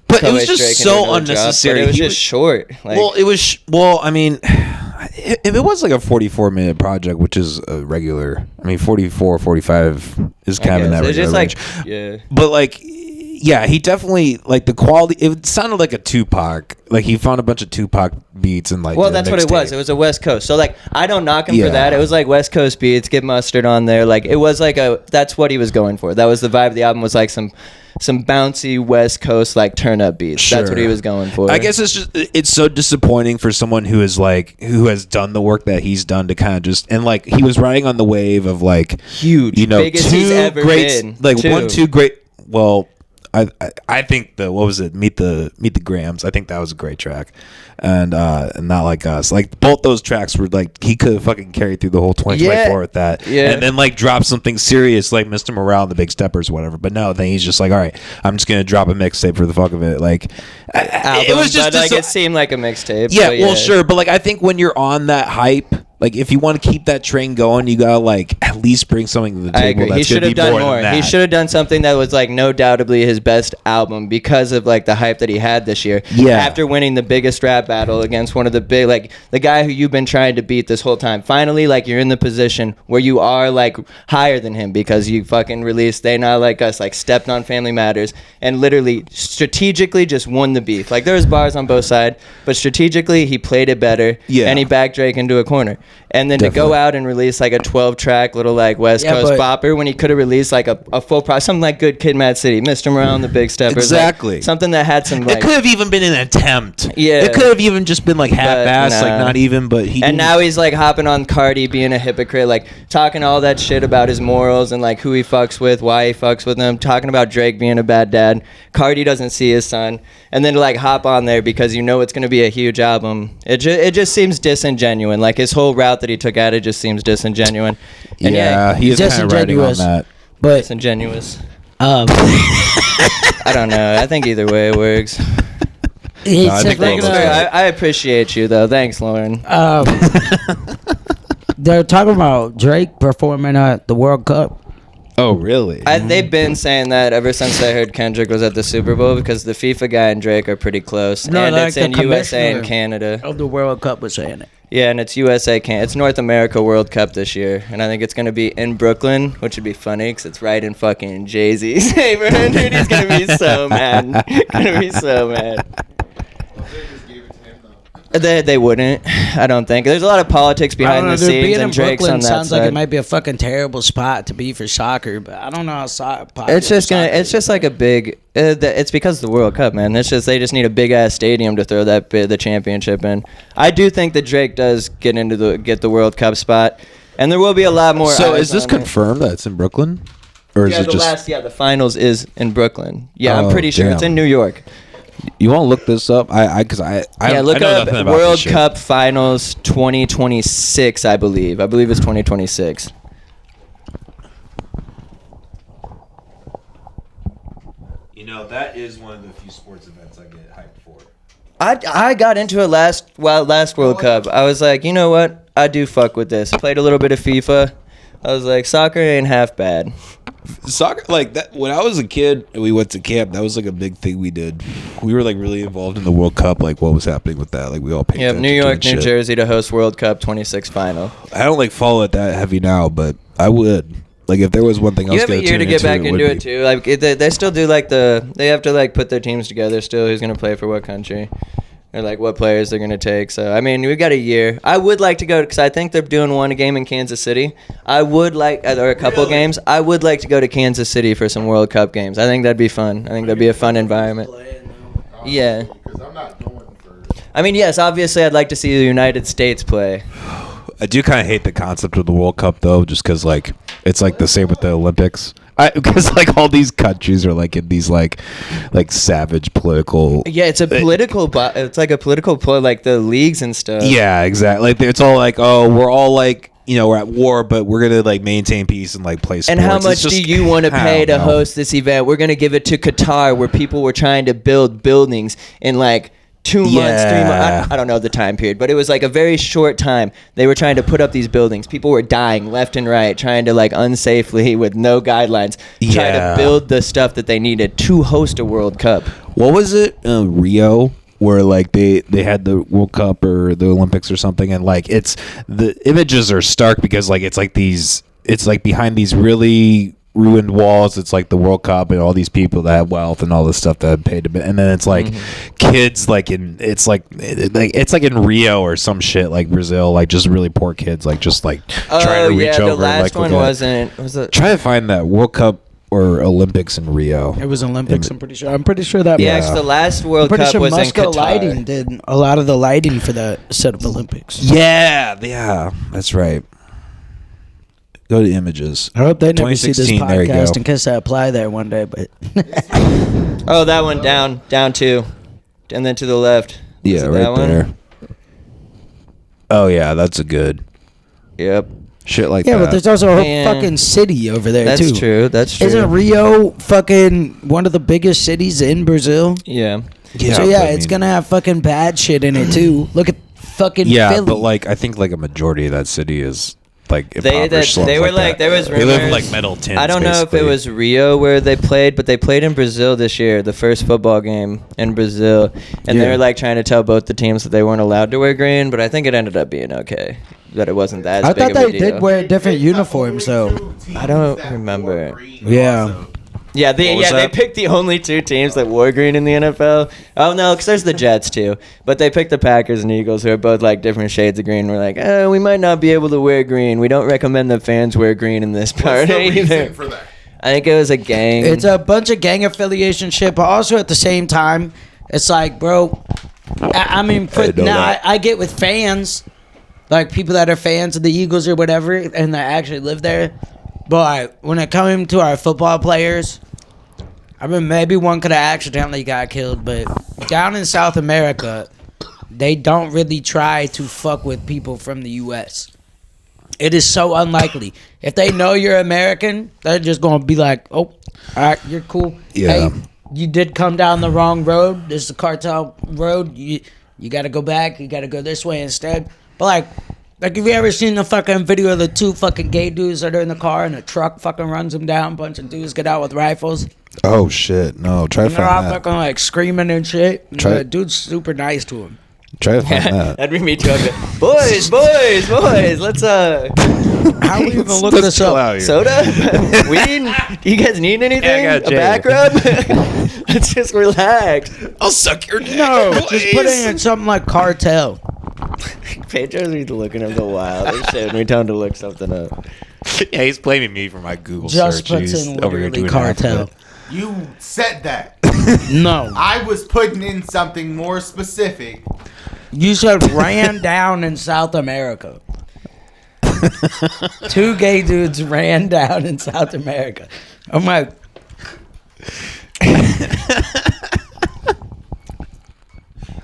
But it was Coerce Drake just into so another drop, unnecessary. but it was He just short. Like, well, it was. Well, I mean, if it was like a 44-minute project, which is a regular. I mean, 44, 45 is kind of in that it's regular just range. like, yeah. But like, yeah, he definitely like the quality. It sounded like a Tupac. Like he found a bunch of Tupac beats and like. Well, did a that's what it was. mixtape. It was a West Coast. So like, I don't knock him Yeah. for that. It was like West Coast beats, get mustard on there. Like it was like that's what he was going for. That was the vibe of the album. Was like some bouncy West Coast like turn up beats. That's what he Sure. was going for. I guess it's so disappointing for someone who has done the work that he's done to kind of just and like he was riding on the wave of like huge, you know, biggest he's ever great been. like Two. 1-2 great. Well, I think what was it? Meet the Grams. I think that was a great track, and Not Like Us. Like both those tracks were like he could have fucking carried through the whole 2024 with that, and then like drop something serious like Mr. Morale and the Big Steppers, or whatever. But no, then he's just like, all right, I'm just gonna drop a mixtape for the fuck of it. Like Album, it was just but, like it seemed like a mixtape. yeah, but well, sure, but like I think when you're on that hype. Like if you want to keep that train going, you gotta like at least bring something to the table. I agree. He That's should gonna have be done more. more. Than that. He should have done something that was like no doubtably his best album because of like the hype that he had this year. Yeah. After winning the biggest rap battle against one of the big like the guy who you've been trying to beat this whole time. Finally, like you're in the position where you are like higher than him because you fucking released They Not Like Us, like stepped on Family Matters and literally strategically just won the beef. Like there was bars on both sides, but strategically he played it better. Yeah. And he backed Drake into a corner. And then to go out and release like a 12-track little like West Coast bopper when he could have released like a full something like Good Kid, Mad City, Mr. Morale and the Big Steppers, Exactly. like, something that had some like. It could have even been an attempt. Yeah. It could have even just been like half-assed, nah. like not even. But he. And didn't- now he's like hopping on Cardi, being a hypocrite, like talking all that shit about his morals and like who he fucks with, why he fucks with them, talking about Drake being a bad dad. Cardi doesn't see his son, and then to like hop on there because you know it's gonna be a huge album. It just seems disingenuous. Like his whole route that he took at it just seems disingenuous. And yeah, he is kind of riding on disingenuous. that. But disingenuous. I don't know. I think either way it works. He's I think just both like, ways. I appreciate you though. Thanks, Lauren. they're talking about Drake performing at the World Cup. Oh, really? They've been saying that ever since I heard Kendrick was at the Super Bowl because the FIFA guy and Drake are pretty close. No, and like it's the in USA and commissioner Canada. Of the World Cup was saying it. Yeah, and it's USA, it's North America World Cup this year. And I think it's going to be in Brooklyn, which would be funny because it's right in fucking Jay-Z's neighborhood. Dude, he's going to be so mad. Going to be so mad. They wouldn't. I don't think. There's a lot of politics I don't behind know, the dude, scenes, being in and Drake's Brooklyn on that sounds side. like it might be a fucking terrible spot to be for soccer, but I don't know how It's just like a big. It's because of the World Cup, man. It's just they just need a big ass stadium to throw the championship in. I do think that Drake does get the World Cup spot, and there will be a lot more. So eyes is this on it. confirmed that it's in Brooklyn, or is Yeah, it just? the finals is in Brooklyn. Yeah, I'm Oh, pretty sure damn. it's in New York. You want to look this up? Look Yeah, I look know up nothing about World this shit. Cup Finals 2026. I believe it's 2026. You know, that is one of the few sports events I get hyped for. I got into it last World Cup. I was like, you know what? I do fuck with this. Played a little bit of FIFA. I was like, soccer ain't half bad. Soccer, like that. When I was a kid and we went to camp, that was like a big thing we did. We were like really involved in the World Cup, like what was happening with that. Like we all paid attention New to York, and New shit. Jersey to host World Cup 26 final. I don't like follow it that heavy now, but I would. Like if there was one thing I You was have a going year to get back would into be- it too. Like they still do like they have to like put their teams together still. Who's gonna play for what country, or like what players they're gonna take. So I mean, we've got a year. I would like to go because I think they're doing one game in Kansas City. I would like, or a couple games. I would like to go to Kansas City for some World Cup games. I think that'd be fun. I think that'd be a fun environment. Yeah. Because I'm not going for. I mean, yes, obviously, I'd like to see the United States play. I do kind of hate the concept of the World Cup though, just because like it's like the same with the Olympics. Because like all these countries are like in these like savage political. Yeah, it's a political. It's like a political like the leagues and stuff. Yeah, exactly. Like it's all like, oh, we're all like, we're at war, but we're gonna like maintain peace and like play sports. And how much do you want to pay to host this event? We're gonna give it to Qatar, where people were trying to build buildings in like 2 months, 3 months. I don't know the time period, but it was like a very short time. They were trying to put up these buildings. People were dying left and right, trying to like unsafely with no guidelines, try to build the stuff that they needed to host a World Cup. What was it? Rio, where like they had the World Cup or the Olympics or something, and like it's the images are stark because like it's like behind these really ruined walls. It's like the World Cup and all these people that have wealth and all this stuff that have paid to be, and then it's like kids like it's like in Rio or some shit like Brazil, like just really poor kids like just like trying to reach over. The last like, one wasn't. Was it? Try to find that World Cup or Olympics in Rio. It was Olympics. I'm pretty sure. I'm pretty sure that. Yeah, 'cause the last World I'm pretty Cup sure was in Musco Qatar. Lighting did a lot of the lighting for that set of Olympics. Yeah, that's right. Go to images. I hope they never see this 2016, there you podcast go. in case I apply there one day. But Oh, that one down two, and then to the left. Yeah, Is it right that one? there. Oh yeah, that's a good Yep. shit like yeah, that. but there's also a whole Man. fucking city over there That's too. true. That's true. Isn't Rio fucking one of the biggest cities in Brazil? Yeah. yeah, So yeah, but I it's mean- gonna have fucking bad shit in it too. Look at fucking Yeah, Philly. but like I think like a majority of that city is like They impoverished slums were like that. there was They live in rumors- like metal tents. I don't know if it basically. was Rio where they played, but they played in Brazil this year, the first football game in Brazil, and they Yeah. were like trying to tell both the teams that they weren't allowed to wear green, but I think it ended up being okay. That it wasn't that I big thought of a they deal. did wear different uniforms though. I don't remember. Yeah. Yeah, What was they that? picked the only two teams that wore green in the NFL. Oh no, because there's the Jets too, but they picked the Packers and Eagles, who are both like different shades of green. We're like, we might not be able to wear green. We don't recommend the fans wear green in this part What's the either. reason for that? I think it was a gang. It's a bunch of gang affiliation shit, but also at the same time, it's like, bro, I mean, I know that. I get with fans, like people that are fans of the Eagles or whatever, and that actually live there. But when it comes to our football players, I mean, maybe one could have accidentally got killed, but down in South America, they don't really try to fuck with people from the U.S. It is so unlikely. If they know you're American, they're just going to be like, oh, all right, you're cool. Yeah. Hey, you did come down the wrong road. This is the cartel road. You got to go back. You got to go this way instead. But, like, have you ever seen the fucking video of the two fucking gay dudes that are in the car and a truck fucking runs them down? A bunch of dudes get out with rifles. Oh shit! No, try to And they're all find that. fucking, like, screaming and shit. And Try- the dude's super nice to him. Try to find that. That'd be me too. I'd be, boys, let's How we even look Let's this chill up? out here. soda, weed. Do you guys need anything? Yeah, I got a Jay. back rub? Let's just relax. I'll suck your dick. No, just put it in something like cartel. Pedro's need to look into the wild. They showed me time to look something up. Yeah, he's blaming me for my Google Just search. puts He's in over here literally doing cartel. half of it. You said that. No. I was putting in something more specific. You said ran down in South America. Two gay dudes ran down in South America. I'm like,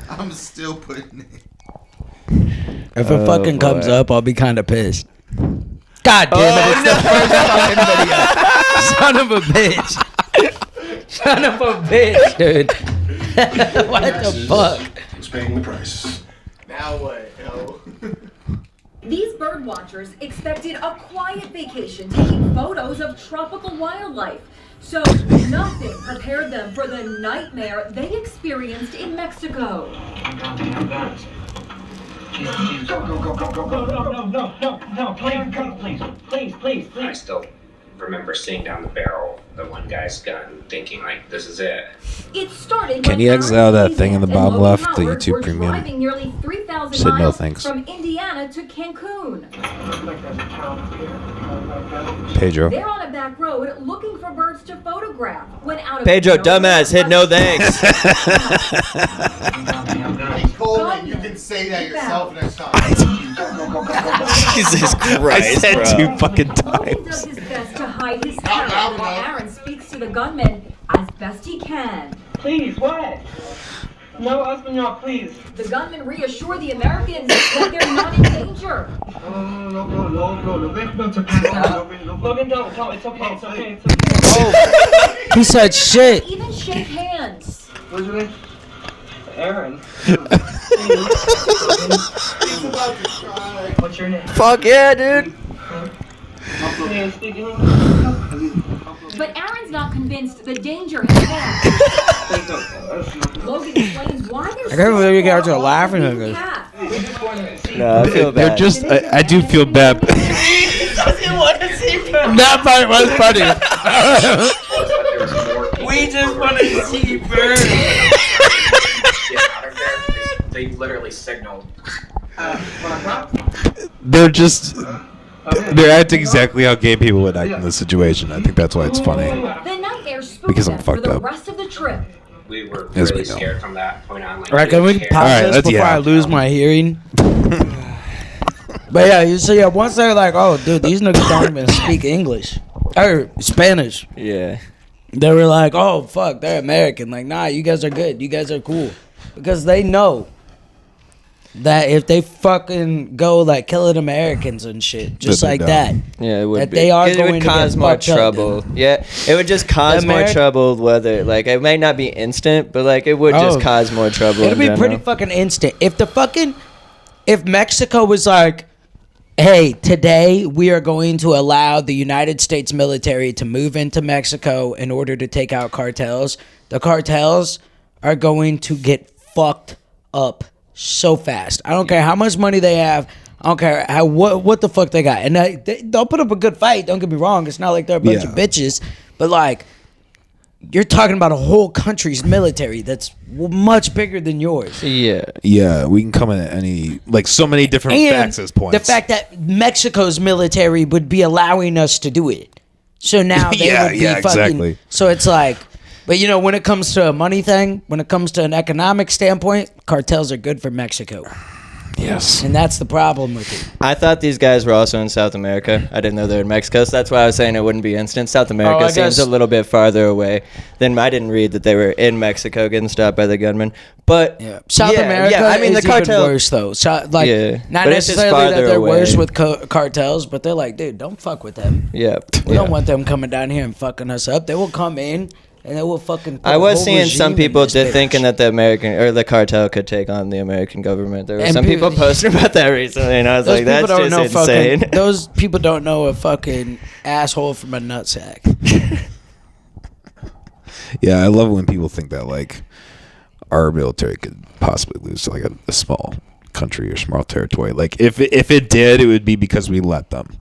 I'm still putting it. if it fucking comes boy. up, I'll be kind of pissed. God damn it, it's the first fucking video. Son of a bitch. Son of a bitch, dude. What the fuck? Who's paying the price? Now what, yo? These bird watchers expected a quiet vacation, taking photos of tropical wildlife. So nothing prepared them for the nightmare they experienced in Mexico. No, please. I still remember seeing down the barrel the one guy's gun, thinking like, this is it. It started Can when you exile that Aaron thing in the and bottom Logan left, the Howard YouTube were Premium? driving nearly 3,000 Said no miles thanks. from Indiana to Cancun. Pedro. They're on a back road looking for birds to photograph when out of Pedro, nowhere, dumbass, hit no thanks. Coleman, you can say that yourself next time. Jesus I Christ, said bro. 2 fucking Logan does times. his best to hide his terror while Aaron speaks to the gunman as best he can. Please, what? No, Espanol, please. The gunmen reassure the Americans that they're not in danger. Logan, don't. It's okay. He said shit. Even shake hands. What's your name? Aaron. What's your name? Fuck yeah, dude. But Aaron's not convinced the danger has passed. Logan explains why they're I can't believe you guys are laughing at this. No, I feel They're bad. just. I do feel bad. That part was funny. We just want to see birds. They literally signaled. They're just. They're acting exactly how gay people would act in this situation. I think that's why it's funny. The nightmare spooked Because I'm them for fucked the up. rest of the trip. We were As we really know. scared from that point on. Like, Alright, can we pause Alright, this let's- before yeah. I lose my hearing? But yeah, you see, once they're like, oh, dude, these niggas don't even speak English. Or Spanish. Yeah. They were like, oh, fuck, they're American. Like, nah, you guys are good. You guys are cool. Because they know that if they fucking go, like, killing Americans and shit, just That they like don't. that, Yeah, it would that be. they are It going would to cause get more fucked up, trouble. then. Yeah, it would just cause more trouble. Whether like it might not be instant, but like it would just Oh. cause more trouble. It'll in be general. pretty fucking instant. If Mexico was like, hey, today we are going to allow the United States military to move into Mexico in order to take out cartels, the cartels are going to get fucked up so fast. I don't care how much money they have. I don't care what the fuck they got. And they'll put up a good fight. Don't get me wrong. It's not like they're a bunch of bitches. But like, you're talking about a whole country's military that's much bigger than yours. Yeah. Yeah, we can come in at any, like, so many different access points. The fact that Mexico's military would be allowing us to do it. So now they would be fucking. Exactly. So it's like, but you know, when it comes to a money thing, when it comes to an economic standpoint, cartels are good for Mexico. Yes. And that's the problem with it. I thought these guys were also in South America. I didn't know they were in Mexico, so that's why I was saying it wouldn't be instant. South America I seems guess- a little bit farther away. Then I didn't read that they were in Mexico getting stopped by the gunman. But South America I mean, is the cartel. even worse, though. So, like, Yeah, not but it's just necessarily that farther they're away. worse with cartels, but they're like, dude, don't fuck with them. Yeah. We don't want them coming down here and fucking us up. They will come in and they will fucking. Put I a was whole seeing some regime in people this bitch. thinking that the American or the cartel could take on the American government. There were And some people posting about that recently, and I was like, "That's just insane." Those people don't know a fucking asshole from a nutsack. Yeah, I love when people think that, like, our military could possibly lose to, like, a small country or small territory. Like, if it did, it would be because we let them.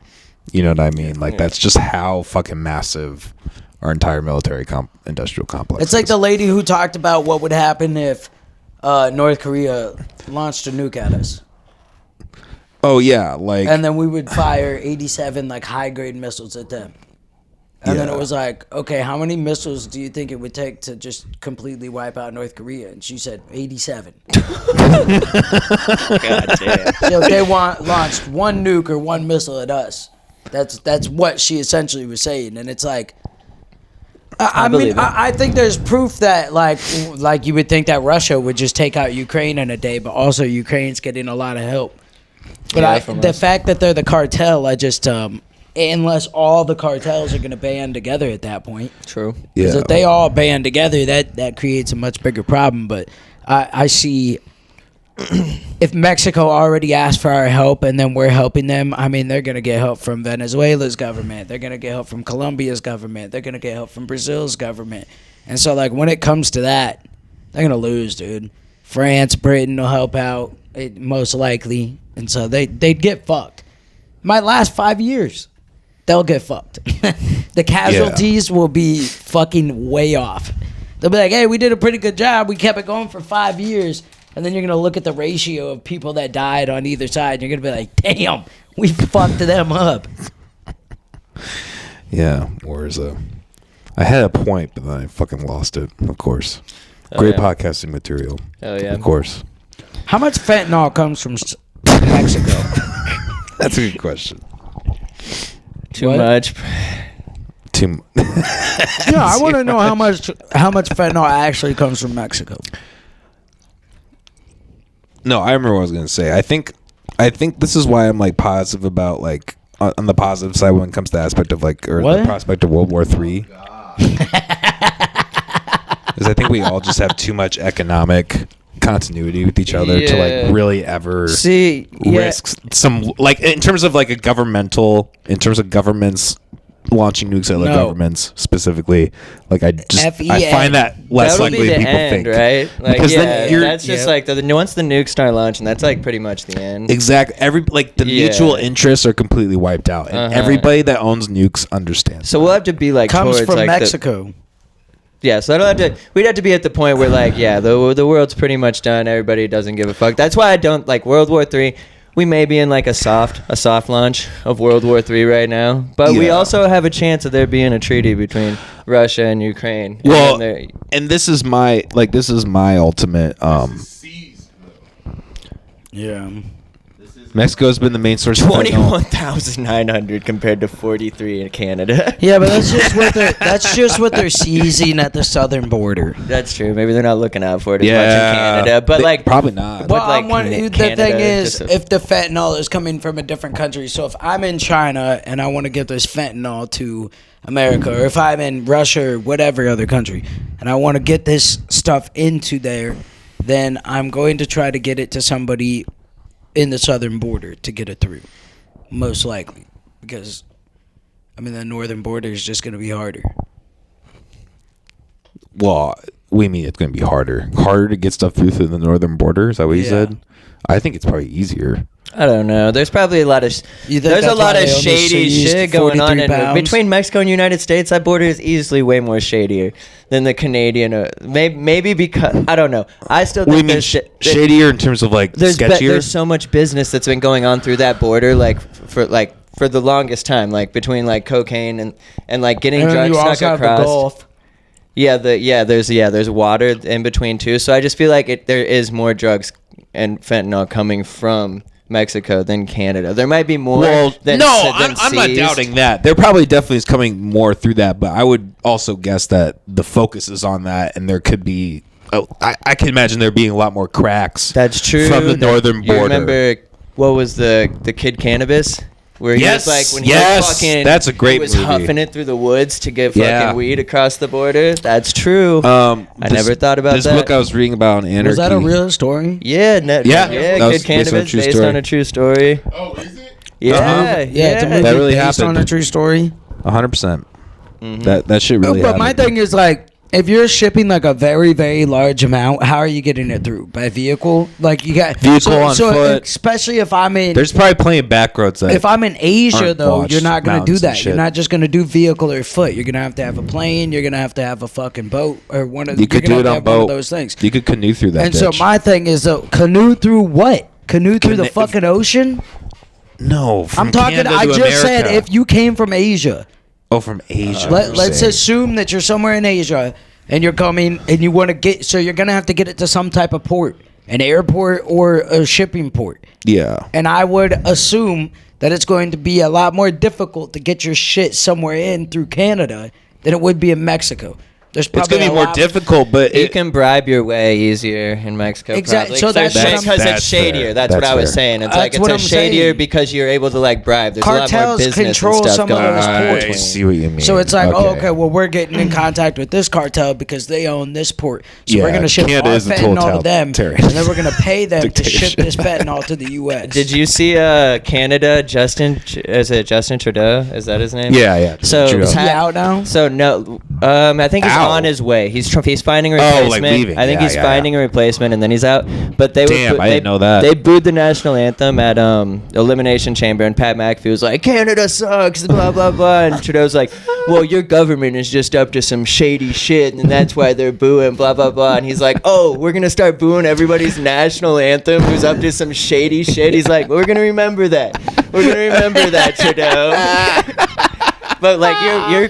You know what I mean? Like, that's just how fucking massive our entire military industrial complex It's like the lady who talked about what would happen if North Korea launched a nuke at us. Oh, yeah, like... And then we would fire 87, like, high-grade missiles at them. And then it was like, okay, how many missiles do you think it would take to just completely wipe out North Korea? And she said 87. God damn. So if they launched one nuke or one missile at us, that's what she essentially was saying. And it's like, I mean, I think there's proof that, like you would think that Russia would just take out Ukraine in a day, but also Ukraine's getting a lot of help. But the fact that they're the cartel, I just, unless all the cartels are going to band together at that point. True. Because if they all band together, that creates a much bigger problem. But I see if Mexico already asked for our help and then we're helping them, I mean, they're going to get help from Venezuela's government. They're going to get help from Colombia's government. They're going to get help from Brazil's government. And so, like, when it comes to that, they're going to lose, dude. France, Britain will help out, most likely. And so they'd get fucked. Might last 5 years. They'll get fucked. The casualties will be fucking way off. They'll be like, hey, we did a pretty good job. We kept it going for 5 years. And then you're going to look at the ratio of people that died on either side. And you're going to be like, damn, we fucked them up. Yeah. Whereas I had a point, but then I fucking lost it, of course. Great podcasting material. Oh, yeah. Of course. How much fentanyl comes from Mexico? That's a good question. Too much. Yeah, I want to know how much fentanyl actually comes from Mexico. No, I remember what I was gonna say. I think this is why I'm like positive about like on the positive side when it comes to the aspect of like or the prospect of World War III. Because I think we all just have too much economic continuity with each other to like really ever risk some like in terms of governments launching nukes at other governments specifically. Like I find that less That'll likely be the people end, think, right? Like because then that's just like once the nukes start launching, that's like pretty much the end. Exactly. The mutual interests are completely wiped out, and everybody that owns nukes understands. So we'll have to be like comes towards from like Mexico. Yeah, so we'd have to be at the point where like, yeah, the world's pretty much done. Everybody doesn't give a fuck. That's why I don't like World War III. We may be in like a soft launch of World War III right now, but we also have a chance of there being a treaty between Russia and Ukraine. Well, and this is my ultimate. Yeah. Mexico's been the main source. 21,900 compared to 43 in Canada. Yeah, but that's just what they're seizing at the southern border. That's true. Maybe they're not looking out for it as much in Canada, but like probably not. Well, like the thing is, if the fentanyl is coming from a different country, so if I'm in China and I want to get this fentanyl to America, or if I'm in Russia or whatever other country, and I want to get this stuff into there, then I'm going to try to get it to somebody in the southern border to get it through, most likely, because I mean the northern border is just going to be harder. Well, we mean it's going to be harder to get stuff through the northern border. Is that what you said? I think it's probably easier. I don't know. There's probably a lot of shady shit going on between Mexico and United States. That border is easily way more shadier than the Canadian. Maybe because I don't know. I still think there's shadier in terms of like sketchier. There's so much business that's been going on through that border, for the longest time, like between like cocaine and like getting drugs snuck across. The Gulf. There's water in between too. So I just feel like there is more drugs and fentanyl coming from Mexico than Canada. There might be more. I'm not doubting that. There probably definitely is coming more through that, but I would also guess that the focus is on that, and there could be. I can imagine there being a lot more cracks. That's true. From the northern border. You remember what was the Kid Cannabis? Where he was like, when he was fucking, that's a great movie. He was huffing it through the woods to get fucking weed across the border. That's true. I never thought about this that. book I was reading about on Anarchy. Was that a real story? Yeah. Kid Cannabis based on a true story. Oh, is it? Yeah. It's a movie that really based happened. on a true story. 100%. That shit really happened. But my thing is like, if you're shipping like a very, very large amount, how are you getting it through? By vehicle? Like you got vehicle on foot. Especially if I'm in. There's probably plenty of back roads. If I'm in Asia, though, you're not going to do that. Shit. You're not just going to do vehicle or foot. You're going to have a plane. You're going to have a fucking boat or one of. You could do it on boat. One of those things. You could canoe through that. And so my thing is, though, canoe through what? Canoe through the fucking ocean? No, I'm talking. I just said if you came from Asia. Oh, from Asia. Let's assume that you're somewhere in Asia. And you're coming, and you want to get, so you're going to have to get it to some type of port, an airport or a shipping port. Yeah. And I would assume that it's going to be a lot more difficult to get your shit somewhere in through Canada than it would be in Mexico. There's It's probably gonna be a more lot- difficult, but You can bribe your way easier in Mexico. Exactly. Probably. So that's what I'm- because it's That's shadier. fair. That's what That's I was fair. saying. It's That's like what it's I'm shadier saying. because you're able to like bribe. There's a lot more Cartels business control and stuff some of going those on. ports. I see what you mean. So it's like, well, we're getting in contact with this cartel because they own this port. So we're Yeah, going to ship Canada our is a fentanyl to them, and totalitarian then we're going to pay them to ship dictatorship. this fentanyl to the U.S. Did you see Canada? Is it Justin Trudeau? Is that his name? Yeah. So Trudeau. Is he out now? So no, I think he's Ow. on his way. He's finding a replacement. like leaving. I think Yeah, he's yeah, finding a replacement, and then he's out. But they Damn, I didn't know that. They booed the national anthem at Elimination Chamber, and Pat McAfee was like, "Canada sucks," blah blah blah, and Trudeau's like, "Well, your government is just up to some shady shit, and that's why they're booing," blah blah blah, and he's like, "Oh, we're gonna start booing everybody's national anthem who's up to some shady shit." He's like, "We're gonna remember that. We're gonna remember that, Trudeau." But like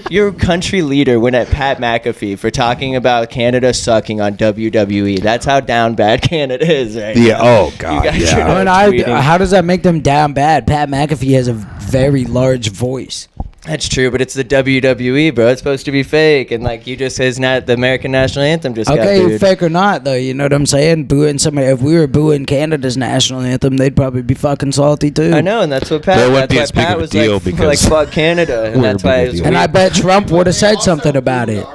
your country leader went at Pat McAfee for talking about Canada sucking on WWE. That's how down bad Canada is right Yeah. now. Oh God. You guys Yeah. should know. tweeting. How does that make them down bad? Pat McAfee has a very large voice. That's true, but it's the WWE, bro. It's supposed to be fake, and like you just says, not the American national anthem just got Okay, booed. fake or not, though, you know what I'm saying? Booing somebody. If we were booing Canada's national anthem, they'd probably be fucking salty too. I know, and that's what Pat. That wouldn't That's be why as big Pat of a was deal like, because fuck Canada, and we're that's a why bigger it was deal. And I weird. bet Trump would have said something about it.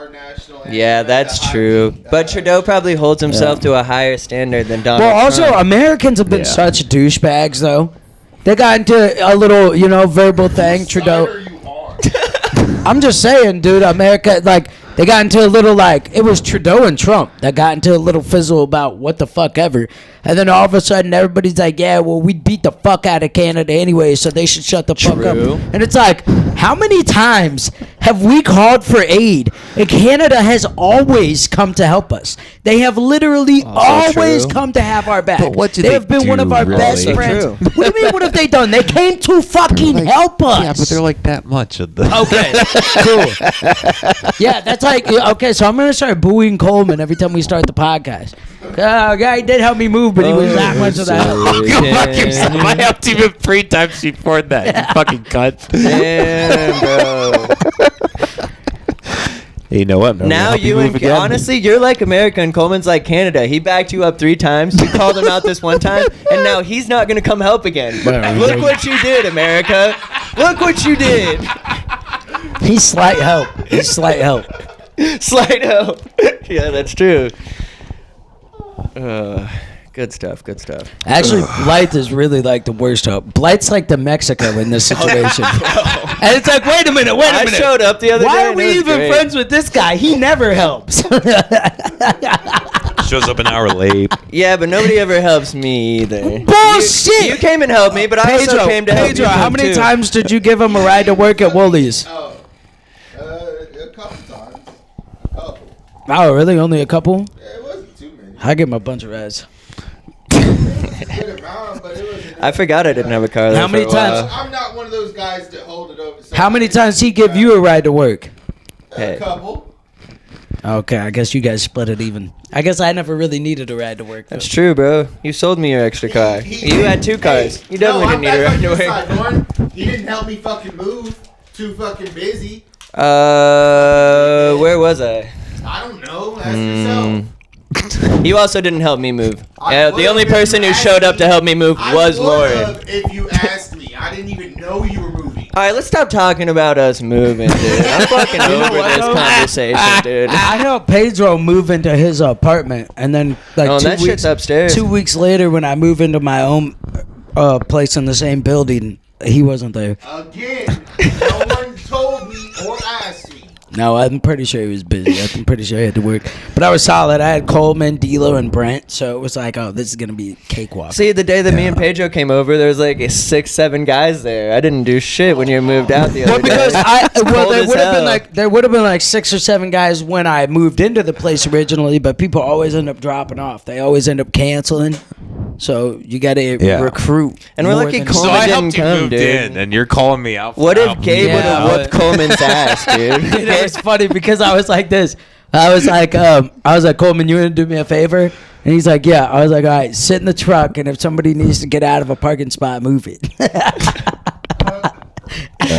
Yeah, that's true. But Trudeau probably holds himself to a higher standard than Donald Well, also, Trump. Americans have been Yeah. such douchebags, though. They got into a little, verbal thing. Trudeau. I'm just saying, dude, America, like, they got into a little, like, it was Trudeau and Trump that got into a little fizzle about what the fuck ever. And then all of a sudden, everybody's like, yeah, well, we beat the fuck out of Canada anyway, so they should shut the fuck up. True. And it's like, how many times have we called for aid? And Canada has always come to help us. They have literally always true. come to have our back. But what did they they have been one do, of our really? best Also friends. true. What do you mean, what have they done? They came to fucking help us. Yeah, but they're like that much of the. Okay, cool. Yeah, that's like, okay, so I'm going to start booing Coleman every time we start the podcast. Yeah, he did help me move, but he was that much of that. Go fuck yourself. I helped you 3 times before that. You fucking cunt. Damn, bro. You know what? I'm Now gonna help you move and again. honestly, you're like America and Coleman's like Canada. He backed you up 3 times. You called him out this one time, and now he's not gonna come help again. Look what you did, America. Look what you did. He's slight help. He's slight help. Slight help. Yeah, that's true. Good stuff. Good stuff. Actually, Blythe is really like the worst help. Blythe's like the Mexico in this situation. And it's like, wait a minute. I showed up the other day. Why are and we it was even great. friends with this guy? He never helps. Shows up an hour late. Yeah, but nobody ever helps me either. Bullshit! You came and helped me, but I also came to help you. how many too. times did you give him a ride to work at Woolies? A couple times. Oh, really? Only a couple? Yeah, it wasn't too many. I give him a bunch of rides. Good amount, but it wasn't. I forgot I didn't have a car. How there many for a while. times? I'm not one of those guys that hold it over. How many times he give you a ride to work? Hey. A couple. Okay, I guess you guys split it even. I guess I never really needed a ride to work. Though. That's true, bro. You sold me your extra car. You had 2 cars. You definitely didn't need a ride to work. He didn't help me fucking move. Too fucking busy. Where was I? I don't know. Ask yourself. You also didn't help me move. I Yeah, the would've only if person you who showed up asked to help me move I was Lauren. would've if you asked me. I didn't even know you were moving. All right, let's stop talking about us moving, dude. I'm fucking over this conversation, dude. I helped Pedro move into his apartment, and then like Oh, 2 that weeks shit's upstairs. 2 weeks later, when I move into my own place in the same building, he wasn't there. Again, no one told me or asked me. No, I'm pretty sure he was busy. I'm pretty sure he had to work. But I was solid. I had Coleman, D'Lo, and Brent, so it was like, oh, this is gonna be a cakewalk. See, the day that me and Pedro came over, there was like 6, 7 guys there. I didn't do shit when you moved out the other Well, because day. there as would have been hell. there would have been like 6 or 7 guys when I moved into the place originally, but people always end up dropping off. They always end up canceling. So you got to Yeah. recruit. And we're more lucky than- Coleman So I didn't helped you come, move dude. in, and you're calling me out. For What if helping. Gabe would Yeah, have whooped Coleman's ass, dude? Dude, it was funny because I was like this. I was like, Coleman, you want to do me a favor? And he's like, yeah. I was like, all right, sit in the truck, and if somebody needs to get out of a parking spot, move it. Yeah,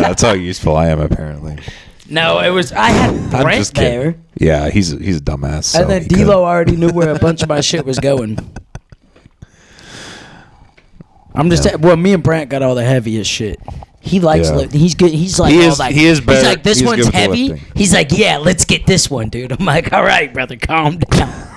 that's how useful I am, apparently. No, it was. I had I'm Brent just kidding. there, Yeah, he's a dumbass. So and then he D-Lo already knew where a bunch of my shit was going. I'm just well, me and Brent got all the heaviest shit. He likes. Yeah. He's good. He's like, He all is- like, he is He's better- like, this he's one's good with the heavy. lifting. He's like, yeah, let's get this one, dude. I'm like, all right, brother, calm down.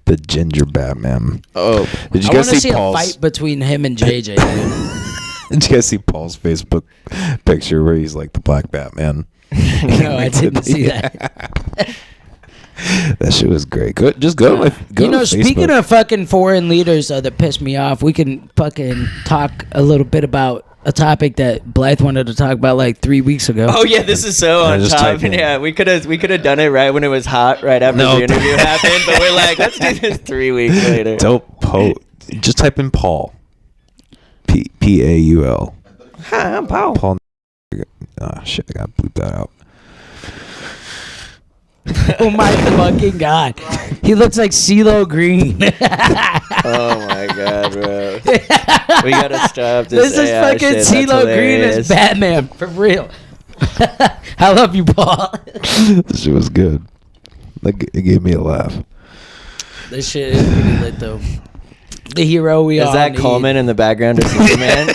The Ginger Batman. Oh, Did you I want guys to see see a Paul's? fight between him and JJ. Dude. Did you guys see Paul's Facebook picture where he's like the Black Batman? No, I didn't see that. That shit was great. Just go. Go You know, to speaking Facebook. of fucking foreign leaders that piss me off, we can fucking talk a little bit about a topic that Blythe wanted to talk about like 3 weeks ago. Oh yeah, this is so on just top. type in. Yeah, we could have done it right when it was hot, right after No. the interview happened. But we're like, let's do this 3 weeks later. Don't just type in Paul. Paul. Hi, I'm Paul. Paul. Oh shit! I gotta bleep that out. Oh my fucking god, he looks like CeeLo Green. Oh my god, bro. We gotta stop this. This is AI fucking shit. That's CeeLo Green hilarious. as Batman for real. I love you, Paul. This shit was good. Like it gave me a laugh. This shit is pretty lit though. The hero we all Is that need. Coleman in the background of Superman?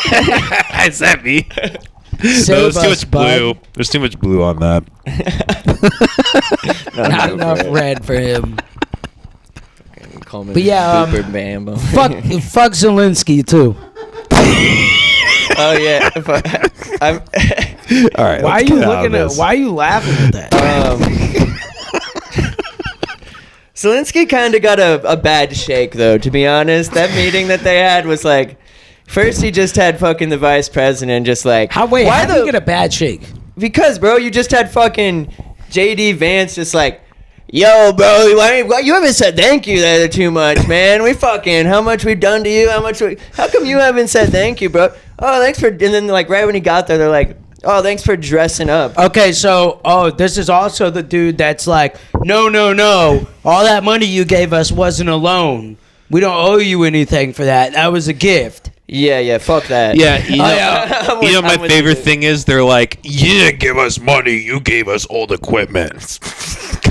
Is that me? Save There's too us, much bud. blue. There's too much blue on that. Not enough red for him. Coleman, But yeah, Super Bambo. fuck Zelensky too. Oh yeah. I'm, All right. Why are let's you get out of looking at? this. Why are you laughing at that? Zelensky kind of got a bad shake though. To be honest, that meeting that they had was like. First, he just had fucking the vice president just like... How did you get a bad shake? Because, bro, you just had fucking J.D. Vance just like, yo, bro, why you haven't said thank you there too much, man. We fucking, how much we've done to you, how come you haven't said thank you, bro? Oh, thanks for... And then, like, right when he got there, they're like, oh, thanks for dressing up. Okay, so, this is also the dude that's like, no. All that money you gave us wasn't a loan. We don't owe you anything for that. That was a gift. Yeah, fuck that. Yeah, you know, my I'm with favorite you. thing is they're like, you didn't give us money, you gave us old equipment.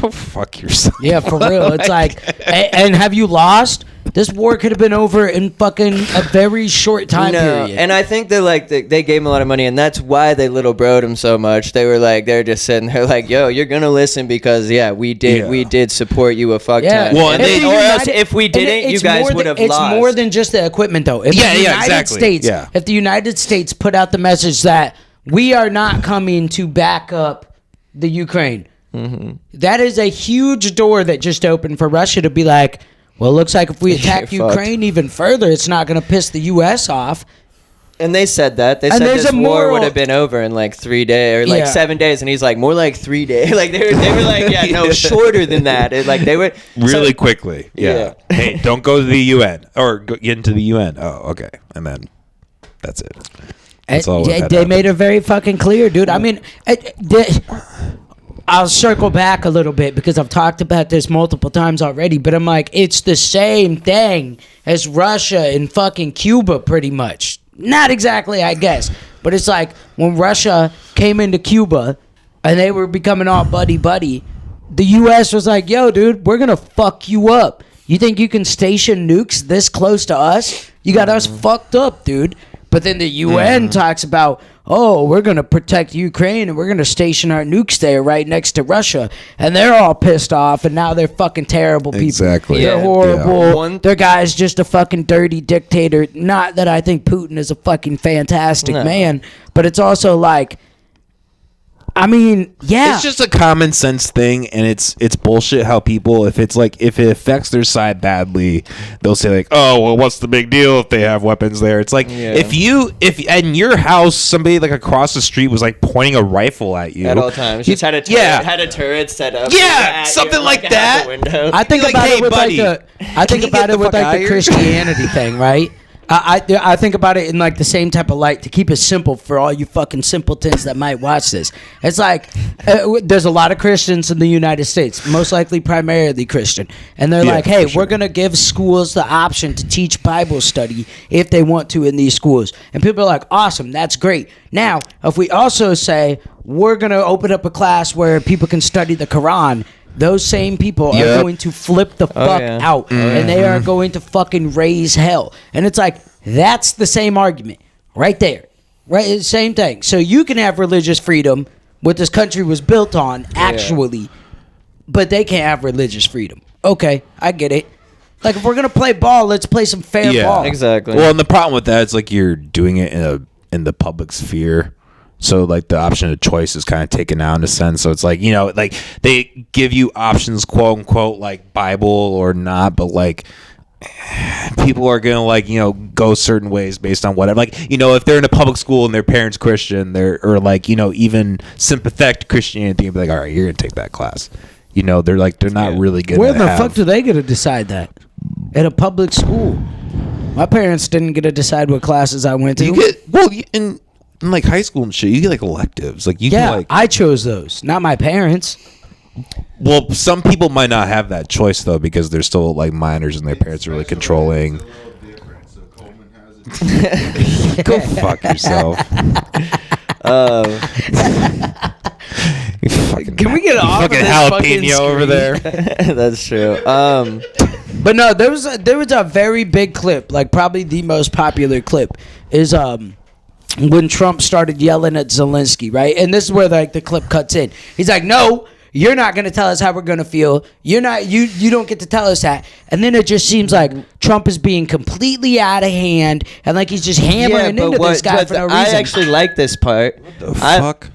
Go fuck yourself. Yeah, for real. It's like, and have you lost? This war could have been over in fucking a very short time period. And I think that like they gave him a lot of money, and that's why they little broed him so much. They were like, they're just sitting there like, yo, you're gonna listen because we did support you a fuck ton. Well, and and or else if we didn't, you guys would have lost. It's more than just the equipment, though. If the United States, if the United States put out the message that we are not coming to back up the Ukraine, that is a huge door that just opened for Russia to be like, well, it looks like if we attack Ukraine even further, it's not going to piss the U.S. off. And they said that. They And said there's this a war moral- would have been over in like 3 days or like 7 days, and he's like, more like 3 days. Like they were like, yeah, no, shorter than that. Like they were Really quickly. Yeah. Hey, don't go to the UN or get into the UN. Oh, okay. And then that's it. That's all. They made it very fucking clear, dude. I mean, I'll circle back a little bit because I've talked about this multiple times already, but I'm like, it's the same thing as Russia and fucking Cuba, pretty much. Not exactly, I guess, but it's like when Russia came into Cuba and they were becoming all buddy-buddy, the U.S. was like, yo, dude, we're gonna fuck you up. You think you can station nukes this close to us? You got us fucked up, dude. But then the UN talks about, oh, we're going to protect Ukraine and we're going to station our nukes there right next to Russia. And they're all pissed off and now they're fucking terrible people. Exactly. They're Yeah. horrible. Their guy's just a fucking dirty dictator. Not that I think Putin is a fucking fantastic man, but it's also like, I mean, yeah. It's just a common sense thing, and it's bullshit how people, if it affects their side badly, they'll say like, oh, well, what's the big deal if they have weapons there? It's like, if in your house somebody like across the street was like pointing a rifle at you at all times. Just had a turret set up. Yeah, something like out that. the window. I think Like, about hey, it with buddy, like the can you get Christianity thing, right? I think about it in like the same type of light to keep it simple for all you fucking simpletons that might watch this. It's like there's a lot of Christians in the United States, most likely primarily Christian, and they're like, hey, we're gonna give schools the option to teach Bible study if they want to in these schools, and people are like, awesome, that's great. Now, if we also say we're gonna open up a class where people can study the Quran, those same people are going to flip the fuck out, and they are going to fucking raise hell. And it's like, that's the same argument right there. Right? Same thing. So you can have religious freedom, what this country was built on, actually, but they can't have religious freedom. Okay, I get it. Like, if we're going to play ball, let's play some fair ball. Exactly. Well, and the problem with that is, like, you're doing it in the public sphere. So, like, the option of choice is kind of taken out in a sense. So it's like, you know, like, they give you options, quote unquote, like Bible or not, but like, people are gonna, like, you know, go certain ways based on whatever. Like, you know, if they're in a public school and their parents Christian, or like, you know, even sympathetic to Christianity, and be like, all right, you're gonna take that class. You know, they're not really good. Where the fuck do they get to decide that? At a public school. My parents didn't get to decide what classes I went to. You get in like high school and shit, you get like electives. Like, you can, like, I chose those, not my parents. Well, some people might not have that choice though, because they're still like minors and their parents are really controlling. Go fuck yourself. Can we get off fucking of this jalapeno fucking over there? That's true. But no, there was a very big clip, like probably the most popular clip is when Trump started yelling at Zelensky, right? And this is where like the clip cuts in. He's like, "No, you're not going to tell us how we're going to feel. You don't get to tell us that." And then it just seems like Trump is being completely out of hand, and like he's just hammering into this guy for no reason. I actually like this part. What the fuck?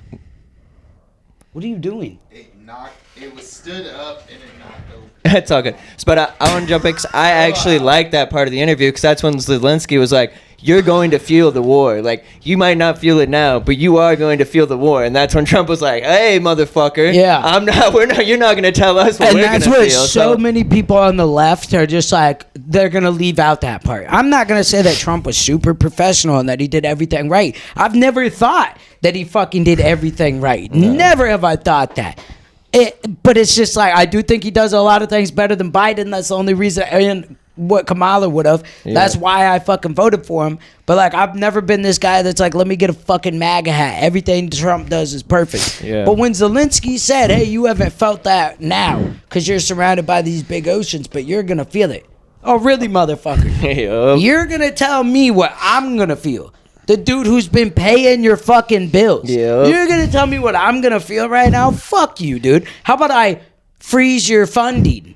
What are you doing? It was stood up and it knocked over. It's all good. But I want to jump in because I actually like that part of the interview, because that's when Zelensky was like, "You're going to feel the war. Like, you might not feel it now, but you are going to feel the war." And that's when Trump was like, "Hey, motherfucker, you're not going to tell us what we're going to feel." And that's what so many people on the left are just like, they're going to leave out that part. I'm not going to say that Trump was super professional and that he did everything right. I've never thought that he fucking did everything right. No. Never have I thought that. But it's just like, I do think he does a lot of things better than Biden. That's the only reason, and what Kamala would have. Yeah. That's why I fucking voted for him. But like, I've never been this guy that's like, let me get a fucking MAGA hat. Everything Trump does is perfect. Yeah. But when Zelensky said, "Hey, you haven't felt that now because you're surrounded by these big oceans, but you're going to feel it." Oh, really, motherfucker? You're going to tell me what I'm going to feel? The dude who's been paying your fucking bills. Yep. You're going to tell me what I'm going to feel right now? Fuck you, dude. How about I freeze your funding?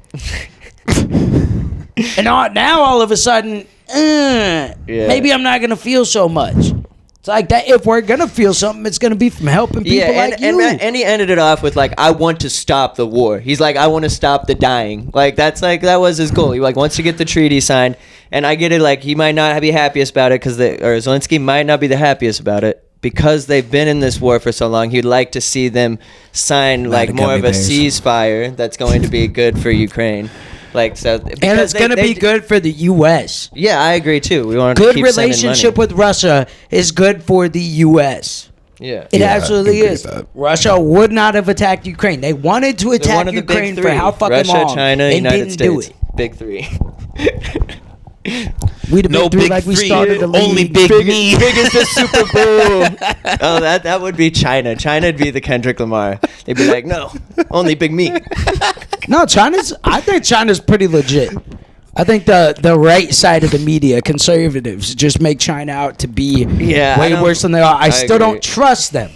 And now all of a sudden, maybe I'm not going to feel so much. It's like that. If we're going to feel something, it's going to be from helping people like you. And he ended it off with like, "I want to stop the war." He's like, "I want to stop the dying." Like, that was his goal. He like wants to get the treaty signed. And I get it, like, he might not be happiest about it, or Zelensky might not be the happiest about it, because they've been in this war for so long. He'd like to see them sign like more of a ceasefire that's going to be good for Ukraine. Like, so, and it's going to be good for the U.S. Yeah, I agree too. We want good relationship with Russia is good for the U.S. Yeah, it absolutely is. Russia would not have attacked Ukraine. They wanted to attack Ukraine for how fucking long? Russia, China, and United didn't States. Do it. Big three. We'd have been big like we started the league. Only big me. Biggest to Super Bowl. Oh, that would be China. Chana'd be the Kendrick Lamar. They'd be like, "No, only big me." No, I think China's pretty legit. I think the right side of the media, conservatives, just make China out to be way worse than they are. I still don't trust them.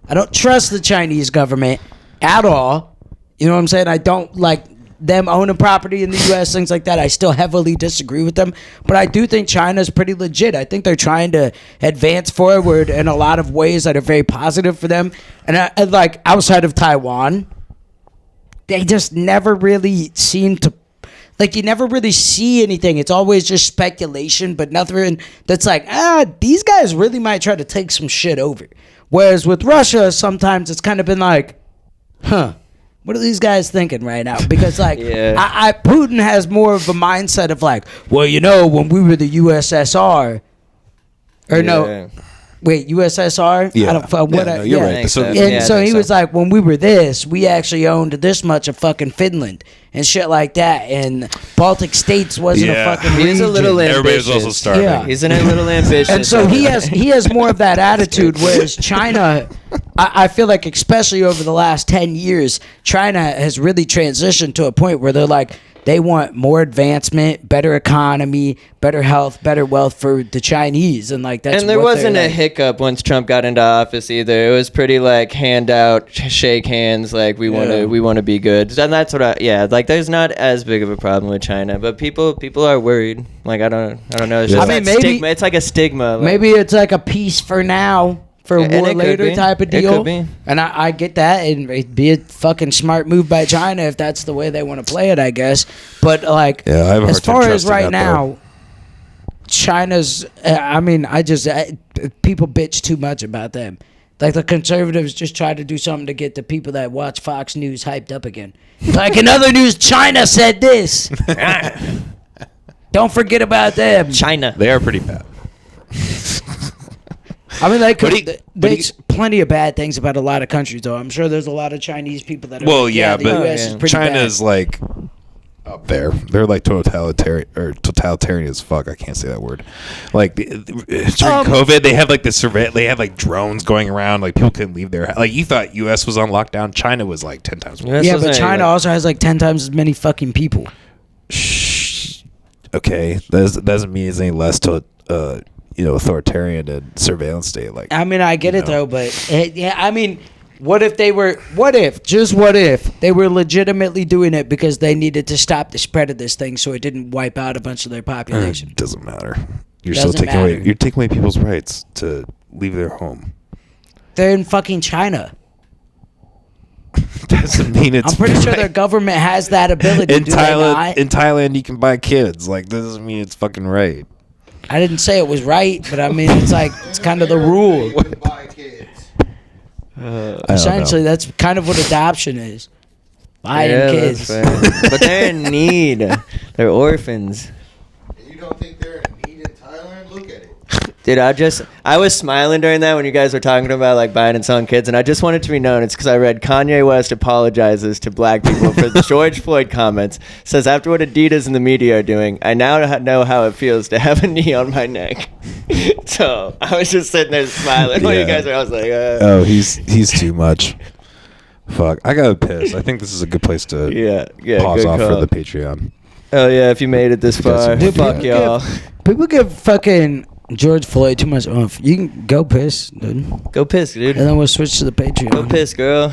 I don't trust the Chinese government at all. You know what I'm saying? I don't like them owning property in the U.S., things like that. I still heavily disagree with them. But I do think China's pretty legit. I think they're trying to advance forward in a lot of ways that are very positive for them. And like outside of Taiwan, they just never really seem to, like, you never really see anything. It's always just speculation, but nothing that's like, these guys really might try to take some shit over. Whereas with Russia, sometimes it's kind of been like, what are these guys thinking right now? Because like, Yeah. Putin has more of a mindset of like, well, you know, when we were the USSR, or no, wait, USSR? Yeah. I don't, no, you're right. Thanks, So, man. And Yeah, I so think he so. was like, when we were this, we actually owned this much of fucking Finland and shit like that. And Baltic states wasn't Yeah. a fucking He's region. a little ambitious. Everybody was also starving. Yeah. He's a little ambitious. And so he has more of that attitude, whereas China, I feel like especially over the last 10 years, China has really transitioned to a point where they're like, they want more advancement, better economy, better health, better wealth for the Chinese, and like that's. And there what wasn't they're a like. hiccup once Trump got into office either. It was pretty like hand out, shake hands, like we want to be good. And that's what like there's not as big of a problem with China, but people are worried. Like I don't know. It's Yeah. just I mean, that maybe- stigma. It's like a stigma. Like, Maybe it's like a peace for now, for And war it could later be. type of It deal. could be. And I get that, and it'd be a fucking smart move by China if that's the way they want to play it, I guess. But like, Yeah, I have a hard as time far as trusting right that, now, China's. I mean, people bitch too much about them. Like the conservatives just try to do something to get the people that watch Fox News hyped up again. Like in other news, China said this. Don't forget about them. China. They are pretty bad. I mean, But there's plenty of bad things about a lot of countries, though. I'm sure there's a lot of Chinese people that are. Well, like, yeah, the but US is pretty China's bad. like up there. They're like totalitarian as fuck. I can't say that word. Like during COVID, they had like they had like drones going around. Like people couldn't leave their like. You thought U.S. was on lockdown. China was like 10 times more. Yeah, but China also has like 10 times as many fucking people. Okay, that doesn't mean it's any less to authoritarian and surveillance state. Like I mean, I get it know. though, but yeah, I mean, what if they were legitimately doing it because they needed to stop the spread of this thing so it didn't wipe out a bunch of their population? It doesn't matter. You're Doesn't still taking matter. away. You're taking away people's rights to leave their home. They're in fucking China. Doesn't mean it's. I'm pretty sure right. their government has that ability. In do they not? Thailand, you can buy kids. Like, that doesn't mean it's fucking right. I didn't say it was right, but I mean, it's like it's kind of the rule. Buy kids. I don't Essentially, know. that's kind of what adoption is. Buying Yeah, kids. that's fair. But they're in need. They're orphans. You don't think they're in need in Thailand? Look at it. Dude, I was smiling during that when you guys were talking about like buying and selling kids, and I just wanted to be known. It's because I read Kanye West apologizes to black people for the George Floyd comments. Says after what Adidas and the media are doing, I now know how it feels to have a knee on my neck. So I was just sitting there smiling while you Yeah. guys were. I was like, Oh, he's too much. Fuck, I gotta piss. I think this is a good place to yeah, pause good off call. for the Patreon. Oh yeah, if you made it this far, Dude, fuck y'all. People give fucking George Floyd too much oomph. You can go piss, dude. Go piss, dude. And then we'll switch to the Patreon. Go piss, girl.